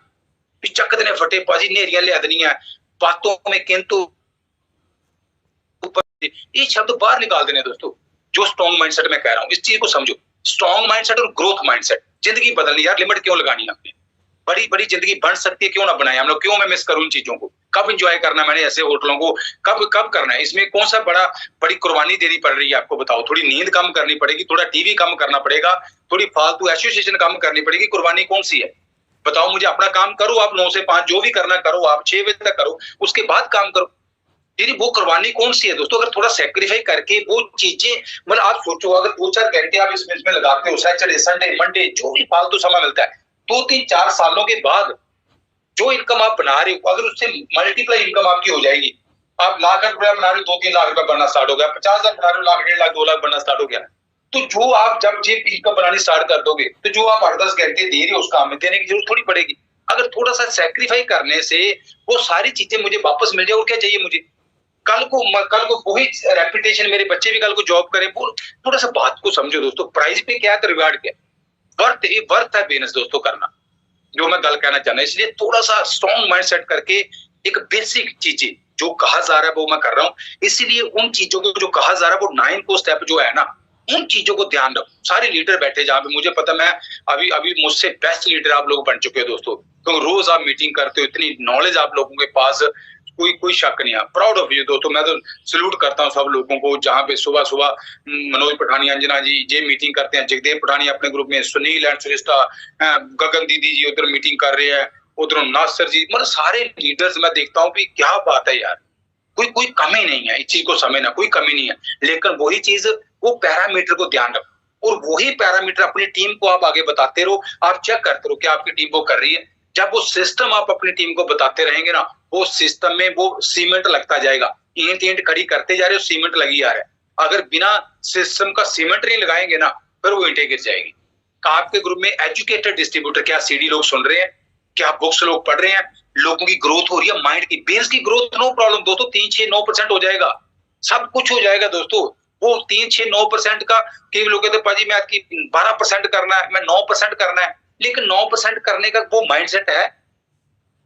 चक देने फटे पाजी नेरियां लिया देनियां बातों में, किंतु ये शब्द बाहर निकाल देने दोस्तों। जो स्ट्रॉन्ग माइंडसेट मैं कह रहा हूं, इस चीज को समझो। स्ट्रॉन्ग माइंडसेट और ग्रोथ माइंडसेट। जिंदगी बदलनी यार, लिमिट क्यों लगानी है आपने? बड़ी बड़ी जिंदगी बन सकती है, क्यों ना बनाए हम लोग? क्यों मैं मिस करूं इन चीजों को? कब एंजॉय करना मैंने ऐसे होटलों को? कब करना है? इसमें कौन सा बड़ी कुर्बानी देनी पड़ रही है आपको? बताओ। थोड़ी नींद कम करनी पड़ेगी, थोड़ा टीवी कम करना पड़ेगा, थोड़ी फालतू एसोसिएशन कम करनी पड़ेगी। कुर्बानी कौन सी है बताओ मुझे? अपना काम करो आप 9 से 5 जो भी करना करो, आप 6 बजे तक करो, उसके बाद काम करो। तेरी वो कुर्बानी कौन सी है दोस्तों? अगर थोड़ा सेक्रीफाई करके वो चीजें, मतलब आप सोचो अगर 2-4 घंटे आप इसमें लगाते हो, सैटरडे संडे मंडे जो भी फालतू समय मिलता है, 2-3-4 सालों के बाद जो इनकम आप बना रहे हो, अगर उससे मल्टीप्लाई इनकम आपकी हो जाएगी, आप लाख रुपया बना रहे हो, 2-3 लाख रुपया बनना स्टार्ट हो गया, 50,000 बना रहे हो, लाख 1.5 लाख 2 लाख बनना स्टार्ट हो गया। तो जो आप जब ये इनकम बनानी स्टार्ट कर दोगे, तो जो आप 8-10 घंटे दे रहे हो उस काम में देने की जरूरत थोड़ी पड़ेगी। अगर थोड़ा सा सेक्रीफाई करने से वो सारी चीजें मुझे वापस मिल जाए, और क्या चाहिए मुझे? कल को वही रेपुटेशन, मेरे बच्चे भी कल को जॉब करें। वो थोड़ा सा बात को समझो दोस्तों। प्राइस पे क्या है तो रिवार्ड क्या है? वर्थ है बिजनेस दोस्तों करना, जो मैं गल कहना चाहना। इसलिए थोड़ा सा स्ट्रॉन्ग माइंड सेट करके एक बेसिक चीजें जो कहा जा रहा है वो मैं कर रहा हूँ। इसीलिए उन चीजों को जो कहा जा रहा है वो 9 को स्टेप जो है ना, उन चीजों को ध्यान रखो। सारे लीडर बैठे जहां पे मुझे पता, मैं अभी मुझसे बेस्ट लीडर आप लोग बन चुके हो दोस्तों, क्योंकि रोज आप मीटिंग करते हो, इतनी नॉलेज आप लोगों के पास, कोई शक नहीं है। प्राउड ऑफ यू दोस्तों। मैं तो सैल्यूट करता हूँ सब लोगों को, जहां पे सुबह सुबह मनोज पठानी, अंजना जी ये मीटिंग करते हैं, जगदेव पठानी अपने ग्रुप में, सुनील एंड सुरिष्टा, गगन दीदी जी उधर मीटिंग कर रहे हैं, उधर नासिर जी, मतलब सारे लीडर्स मैं देखता हूँ कि क्या बात है यार, कोई कमी नहीं है। इस चीज को समझना, कोई कमी नहीं है। लेकिन वही चीज, वो पैरामीटर को ध्यान रखो, और वही पैरामीटर अपनी टीम को आप आगे बताते रहो। आप चेक करते रहो क्या आपकी टीम वो कर रही है। जब वो सिस्टम आप अपनी टीम को बताते रहेंगे ना, वो सिस्टम में वो सीमेंट लगता जाएगा। ईंट ईंट खड़ी करते जा रहे हो, सीमेंट लगी आ रहा है। अगर बिना सिस्टम का सीमेंट नहीं लगाएंगे ना, फिर वो ईंटें गिर जाएगी। आपके ग्रुप में एजुकेटेड डिस्ट्रीब्यूटर, क्या सीडी लोग सुन रहे हैं? क्या बुक्स लोग पढ़ रहे हैं? लोगों की ग्रोथ हो रही है, माइंड की बेस की ग्रोथ, नो प्रॉब्लम दोस्तों। 3-6-9% हो जाएगा, सब कुछ हो जाएगा दोस्तों। वो 3-6-9% का, कई लोग कहते पाजी मैं आपकी 12% करना है, मैं 9% करना है। लेकिन 9% करने का वो माइंडसेट है?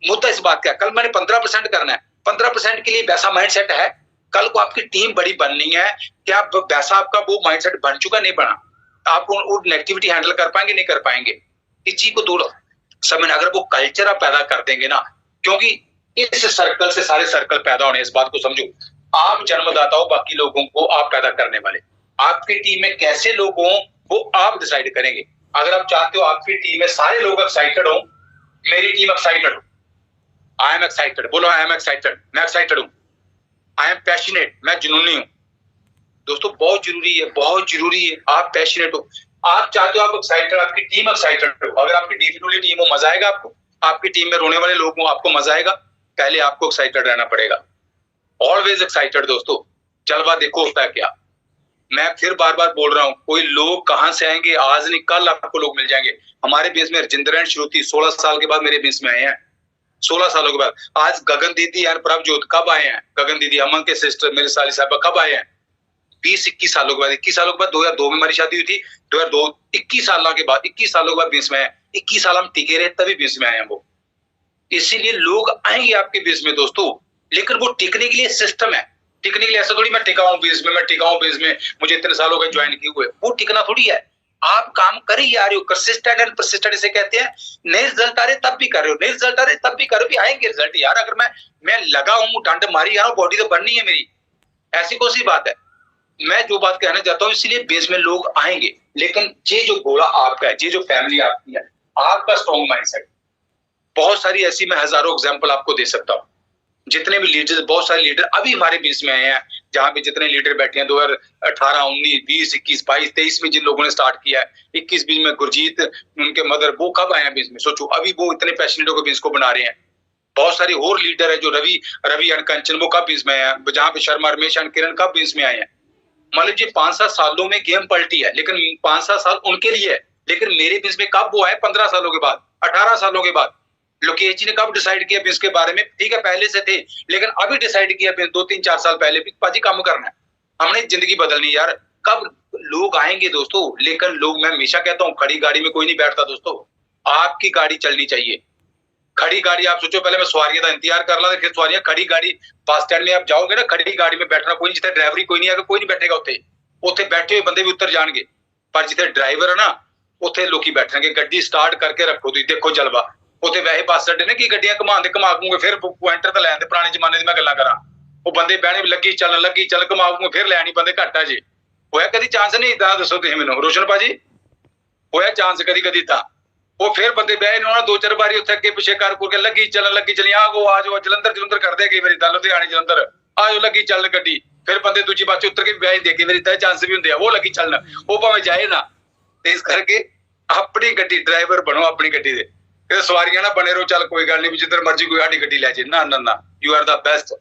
मुद्दा इस बात का, कल मैंने 15% करना है, 15% के लिए वैसा माइंडसेट है? कल को आपकी टीम बड़ी बननी है, क्या वैसा आपका वो माइंडसेट बन चुका? नहीं बना। आप वो नेगेटिविटी हैंडल कर पाएंगे? नहीं कर पाएंगे। इस चीज को थोड़ा समझना। अगर वो कल्चर आप पैदा कर देंगे ना, क्योंकि इस सर्कल से सारे सर्कल पैदा होने, इस बात को समझो। आप जन्मदाता हो, बाकी लोगों को आप पैदा करने वाले। आपकी टीम में कैसे लोग हों वो आप डिसाइड करेंगे। अगर आप चाहते हो आपकी टीम में सारे लोग एक्साइटेड हो, मेरी टीम एक्साइटेड हो, आई एम एक्साइटेड, बोलो आई एम एक्साइटेड, मैं एक्साइटेड हूं। आई एम पैशनेट, मैं जुनूनी हूं। दोस्तों बहुत जरूरी है, बहुत जरूरी है आप पैशनेट हो। आप चाहते हो आप एक्साइटेड, आपकी टीम एक्साइटेड हो। अगर आपकी डिफिकल्टी टीम हो, मजा आएगा आपको। आपकी टीम में रोने वाले लोग हो, आपको मजा आएगा। पहले आपको एक्साइटेड रहना पड़ेगा, ऑलवेज एक्साइटेड दोस्तों। जलवा देखो होता है क्या। मैं फिर बार बार बोल रहा हूं, कोई लोग कहां से आएंगे, आज नहीं कल आपको लोग मिल जाएंगे। हमारे बेस में रजिंदर एंड श्रुति 16 साल के बाद मेरे बेस में आए हैं, 16 सालों के बाद। आज गगन दीदी और प्रभजोत कब आए हैं? गगन दीदी अमन के सिस्टर मेरे साली साहब कब आए हैं? 20-21 सालों के बाद। 21 सालों के बाद 2002 में हमारी शादी हुई थी। 2002 21 सालों के बाद, 21 सालों के बाद बेस में आए। 21 साल हम टिके रहे तभी बेस में आए हैं वो। इसीलिए लोग आएंगे आपके बेस में दोस्तों, लेकिन वो टिकने के लिए सिस्टम है। टिकने के लिए ऐसा थोड़ी मैं टिका हूं बेस में, मैं टिका हूं बेस में, मुझे इतने सालों का ज्वाइन किए हुए, वो टिकना थोड़ी है। आप काम कर ही आ रहे हो, कंसिस्टेंट एंड परसिस्टेंट इसे कहते हैं। नए रिजल्ट आ रहे तब भी कर रहे हो, नए रिजल्ट आ रहे तब भी कर रहे हो, भी आएंगे रिजल्ट यार। अगर मैं लगा हूं, डंड मारी आ रहा हूं, बॉडी तो बननी है मेरी, ऐसी कौन सी बात है। मैं जो बात कहना चाहता हूं, इसलिए बेस में लोग आएंगे। लेकिन ये जो गोला आपका है, ये जो फैमिली आपकी है, आपका स्ट्रॉन्ग माइंडसेट। बहुत सारी ऐसी मैं हजारों एग्जांपल आपको दे सकता हूं। जितने भी लीडर्स, बहुत सारे लीडर अभी हमारे बीच में आए हैं, जहां पे जितने लीडर बैठे हैं 2018, 19, 20, 21, 22, 23 में जिन लोगों ने स्टार्ट किया है, 21 में गुरजीत, उनके मदर, वो कब आए हैं बीच में? सोचो, अभी वो इतने पैशनेटों के बीच को बना रहे हैं। बहुत सारे और लीडर है जो रवि एंड कंचन, वो कब बीच में आए हैं, जहां पे शर्मा, रमेश एंड किरण कब बीच में आए हैं। मतलब जी 5-7 सालों में गेम पलटी है, लेकिन 5-7 साल उनके लिए है। लेकिन मेरे बीच में कब वो आए? 15 सालों के बाद, 18 सालों के बाद। लोकेश जी ने कब डिसाइड किया बिजनेस के बारे में? ठीक है पहले से थे, लेकिन अभी डिसाइड किया 2-3-4 साल पहले भी पाजी काम करना है, हमने जिंदगी बदलनी यार। कब लोग आएंगे दोस्तों, लेकिन लोग, मैं हमेशा कहता हूँ, खड़ी गाड़ी में कोई नहीं बैठता दोस्तों, आपकी गाड़ी चलनी चाहिए। खड़ी गाड़ी आप सोचो, पहले मैं सवारियां का इंतजार कर ला, फिर सवारियां, खड़ी गाड़ी बस स्टैंड में आप जाओगे ना, खड़ी गाड़ी में बैठना कोई नहीं, जिथे ड्राइवरी कोई नहीं आएगा, कोई नहीं बैठेगा उत्थे, उत्थे बैठे हुए बंदे भी उतर जाएंगे, पर जिथे ड्राइवर है ना उत्थे लोग बैठेंगे। गड्डी स्टार्ट करके रखो, तुम देखो जलवा, उत्थे वैसे बस अड्डे ने की गड्डियां घुमाते घुमाऊंगे, फिर पॉइंटर तो लैन, पुराने जमाने की मैं गल्लां करा, वो बंदे बहने लगी चल घुमाऊंगे, फिर लैनी बंदे घट आ जे। होया कदी चांस नहीं इदा, दसो तुसीं मैनूं रोशन भाजी, होया चांस कदी कदी इदा? वो फिर बंदे बह ना 2-4 बारी उत्थे अगे पिछे कर के लगी चली, आ जाओ जलंधर करदे कई बारी, लुधियाने जलंधर आ जाओ, लगी चल गड्डी, फिर बंदे दूजी पासे उतर के बह दे, कई बारी इदा चांस भी हुंदे आ, वो लगी चलन, वो भावें जाए ना। इस करके अपनी गड्डी ड्राइवर बनो, अपनी गड्डी दे, फिर सवारियां ना बने रहो, चल कोई गल नहीं, जिधर मर्जी कोई साडी गड्डी लै जाए, ना ना ना, यू आर द बेस्ट।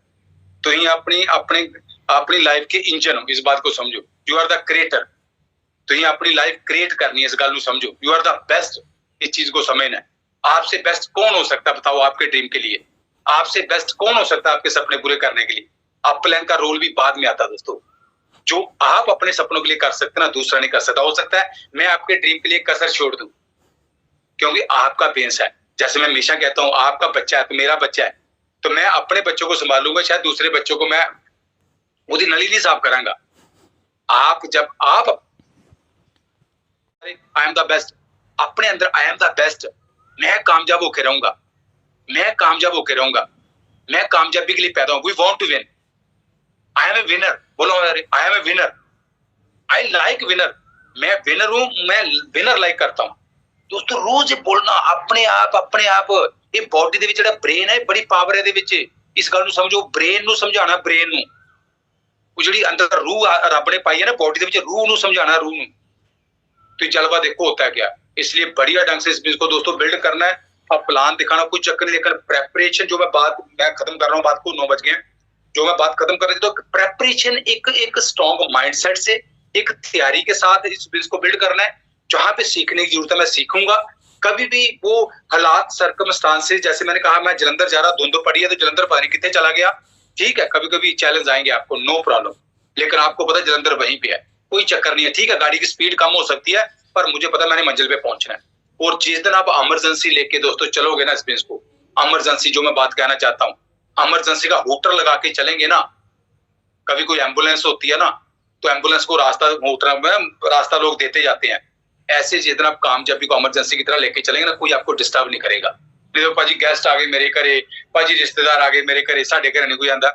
तुसीं अपनी अपनी अपनी लाइफ के इंजन हो, इस बात को समझो, यू आर द क्रिएटर, तुसीं अपनी लाइफ क्रिएट करनी है, इस गल नूं समझो, यू आर द बेस्ट। इस चीज को समझना है, आपसे बेस्ट कौन हो सकता है बताओ आपके ड्रीम के लिए, आपसे बेस्ट कौन हो सकता है आपके सपने पूरे करने के लिए? अप प्लान का रोल भी बाद में आता है दोस्तों, जो आप अपने सपनों के लिए कर सकते हैं ना, दूसरा नहीं कर सकता। हो सकता है मैं आपके ड्रीम के लिए कसर छोड़ दूं, क्योंकि आपका बेस है, जैसे मैं हमेशा कहता हूं, आपका बच्चा है तो मेरा बच्चा है, तो मैं अपने बच्चों को संभालूंगा, शायद दूसरे बच्चों को मैं उसकी नली नहीं साफ करांगा। आप जब आप आई एम द बेस्ट, अपने अंदर आई एम द बेस्ट, मैं कामयाब होकर रहूंगा, मैं कामयाब होकर रहूंगा, मैं कामयाबी के लिए पैदा हूं, we want to win, I M A winner, बोलो I M A winner, I like winner, मैं विनर हूं, मैं विनर लाइक करता हूं दोस्तों। रोज बोलना अपने आप, ये बॉडी दे विच जेड़ा ब्रेन है, बड़ी पावर है दे विच, इस गल नूं समझो, ब्रेन नूं समझाना, ब्रेन नूं, वो जेड़ी अंदर रूह रब ने पाई है ना बॉडी दे विच, रूह नूं समझाना, रूह नूं। तो जलवा देखो होता है क्या, इसलिए बढ़िया ढंग से इस बिजनेस को दोस्तों बिल्ड करना है, अब प्लान दिखाना कुछ चक्कर नहीं, लेकिन प्रेपरेशन जो मैं खत्म कर रहा हूँ, बात को 9 बज गए, जो मैं बात खत्म कर रही थी, तो प्रेपरेशन एक स्ट्रॉन्ग माइंडसेट से, एक तैयारी के साथ इस बिजनेस को बिल्ड करना है। जहां पे सीखने की जरूरत है मैं सीखूंगा, कभी भी वो हालात सर्कमस्टांसेस, जैसे मैंने कहा मैं जलंधर जा रहा, धुंध पड़ी है तो जलंधर पता नहीं कितने चला गया, ठीक है, कभी कभी चैलेंज आएंगे आपको, नो प्रॉब्लम, लेकिन आपको पता जलंधर वहीं पे है, कोई चक्कर नहीं है, ठीक है, गाड़ी की स्पीड कम हो सकती है, पर मुझे पता मैंने मंजिल पे पहुंचना है। और जिस दिन आप इमरजेंसी लेके दोस्तों चलोगे ना इस बिजनेस को, इमरजेंसी जो मैं बात कहना चाहता हूँ, इमरजेंसी का हूटर लगा के चलेंगे ना, कभी कोई एम्बुलेंस होती है ना, तो एम्बुलेंस को रास्ता लोग देते जाते हैं, ऐसे जिस दिन आप कामयाबी को इमरजेंसी की तरह लेके चलेंगे ना, कोई आपको डिस्टर्ब नहीं करेगा। देखो भाजी गेस्ट आ गए मेरे घरे, भाजी रिश्तेदार आ गए मेरे घरे, साडे घरे नहीं कोई आंदा,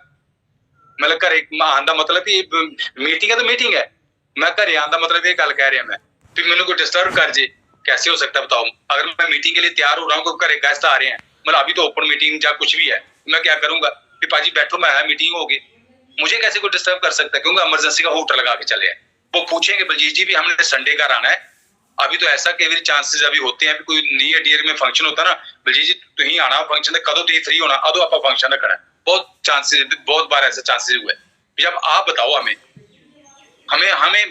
मतलब घरे आने का मतलब कि मीटिंग है तो मीटिंग है, मैं घरे आने का मतलब ये गल कह रहा मैं, फिर मैंने कोई डिस्टर्ब कर जे, कैसे हो सकता है बताओ? अगर मैं मीटिंग के लिए तैयार हो रहा हूँ, कोई घरे गेस्ट आ रहे हैं, मतलब अभी तो ओपन मीटिंग या कुछ भी है, मैं क्या करूंगा कि भाजी बैठो, मैं मीटिंग होगी, मुझे कैसे कोई डिस्टर्ब कर सकता है? क्योंकि इमरजेंसी का होटर लगा के चले हैं। वो पूछेंगे बलजीत जी भी हमने संडे का आना है, अभी तो ऐसा कई बार चांसेस अभी होते हैं, कोई न्यू ईयर में फंक्शन होता है ना, बलजीत जी तुम आना फंक्शन से, कदों तुम फ्री होना, अदो आप फंक्शन रखना है, बहुत चांसेस, बहुत बार ऐसा चांसेस हुआ है। जब आप बताओ हमें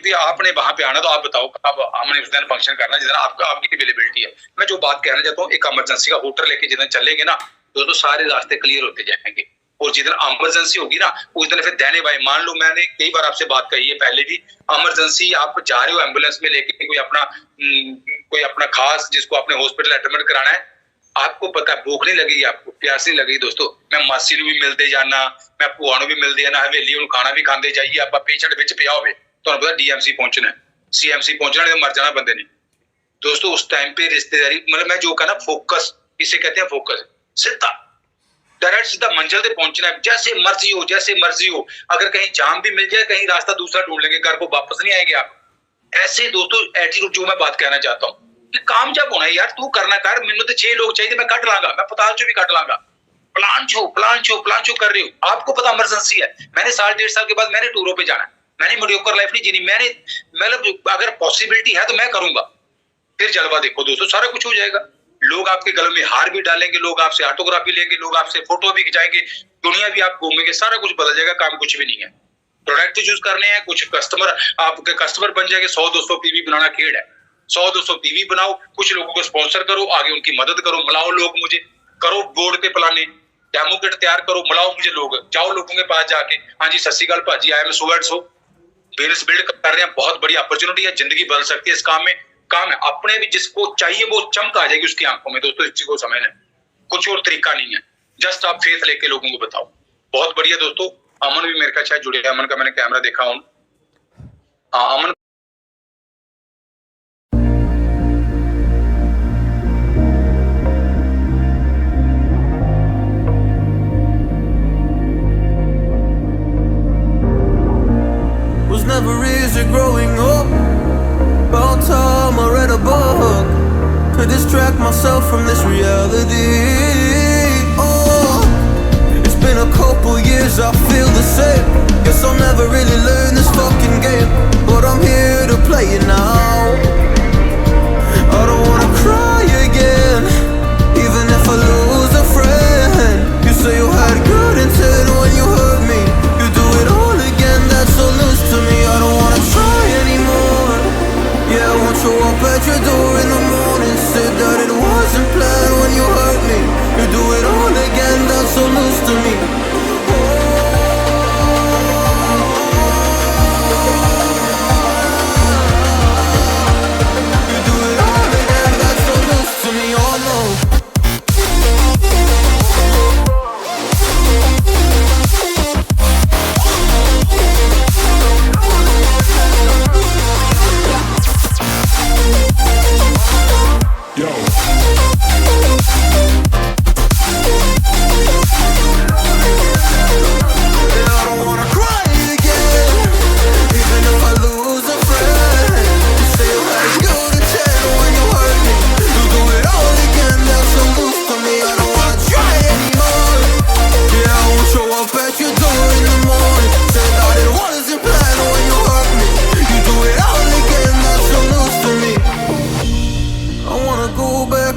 भी आपने वहां पे आना, तो आप बताओ अब हमने उस दिन फंक्शन करना जिस दिन आपकी अवेलेबिलिटी है। मैं जो बात कहना चाहता हूँ, एक इमरजेंसी का होटर लेके जिस दिन चलेंगे ना दोस्तों, सारे रास्ते क्लियर होते जाएंगे, और जिस दिन इमरजेंसी होगी ना उस दिन फिर देने भाई, मान लो मैंने कई बार आपसे बात कही है पहले भी, इमरजेंसी आप जा रहे हो एम्बुलेंस में लेके, कोई अपना खास जिसको आपने हॉस्पिटल एडमिट कराना है, आपको पता है भूख नहीं लगेगी, आपको प्यास नहीं लगेगी दोस्तों, मैं मासी भी मिलते जाना, मैं भूआ भी मिलते जाना, हवेली खाना भी खाते जाइए, आप पेशेंट विच पिया हो, तुहानू पता डीएमसी पहुंचना, सीएमसी पहुंचना, नहीं मर जाना बंदे ने दोस्तों। उस टाइम पे रिश्तेदारी, मतलब मैं जो कहना फोकस, इसे कहते हैं फोकस, सीधा डायरेक्ट सीधा मंजिल पे पहुंचना है, जैसे मर्जी हो, अगर कहीं जाम भी मिल जाए, कहीं रास्ता दूसरा ढूंढ लेंगे, घर को वापस नहीं आएंगे आप। ऐसे दोस्तों एटीट्यूड जो मैं बात कहना चाहता हूँ, कामयाब होना है यार, तू करना कर, मैंने तो 6 लोग चाहिए, मैं कट लांगा, मैं पताल चो भी कट लांगा, प्लान छो कर रहे हो, आपको पता इमरजेंसी है, मैंने 1.5 साल के बाद मैंने टूरों पे जाना, मैंने मीडियोकर लाइफ नहीं जीनी, मैंने मतलब अगर पॉसिबिलिटी है तो मैं करूंगा, फिर जलवा देखो दोस्तों, सारा कुछ हो जाएगा। लोग आपके गलों में हार भी डालेंगे, लोग आपसे ऑटोग्राफी लेंगे, लोग आपसे फोटो भी खिंचाएंगे, दुनिया भी आप घूमेंगे, सारा कुछ बदल जाएगा, काम कुछ भी नहीं है। प्रोडक्ट चूज करने हैं, कुछ कस्टमर आपके कस्टमर बन जाएंगे, 100-200 पीवी बनाना खेड़ है, 100-200 पीवी बनाओ, कुछ लोगों को स्पॉन्सर करो, आगे उनकी मदद करो, मिलाओ लोग मुझे, करो बोर्ड पे प्लाने, डेमो किट तैयार करो, मिलाओ मुझे लोग, जाओ लोगों के पास जाके, हाँ जी सत श्री अकाल भाजी, I am so and so, business build कर रहे हैं, बहुत बड़ी अपॉर्चुनिटी है, जिंदगी बदल सकती है इस काम में। काम है अपने भी, जिसको चाहिए वो चमक आ जाएगी उसकी आंखों में। दोस्तों इस चीज को समझ लें, कुछ और तरीका नहीं है, जस्ट आप फेथ लेके लोगों को बताओ। बहुत बढ़िया दोस्तों। अमन भी मेरे का शायद जुड़े, अमन का मैंने कैमरा देखा हूं। अमन was never easy growing up. About time I read a book to distract myself from this reality. Oh, it's been a couple years, I feel the same. Guess I'll never really learn this fucking game, but I'm here to play it now. I don't wanna cry again, even if I lose a friend. You say you had good intent when you hurt me. You do it all again, that's so loose to me. I don't wanna try anymore. Yeah, I won't show up at your door in the morning. Said that it wasn't planned when you hurt me. You do it all again, that's so loose to me. You do it all again, that's so loose to me. Oh no.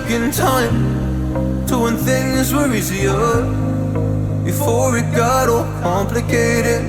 In time to when things were easier, before it got all complicated.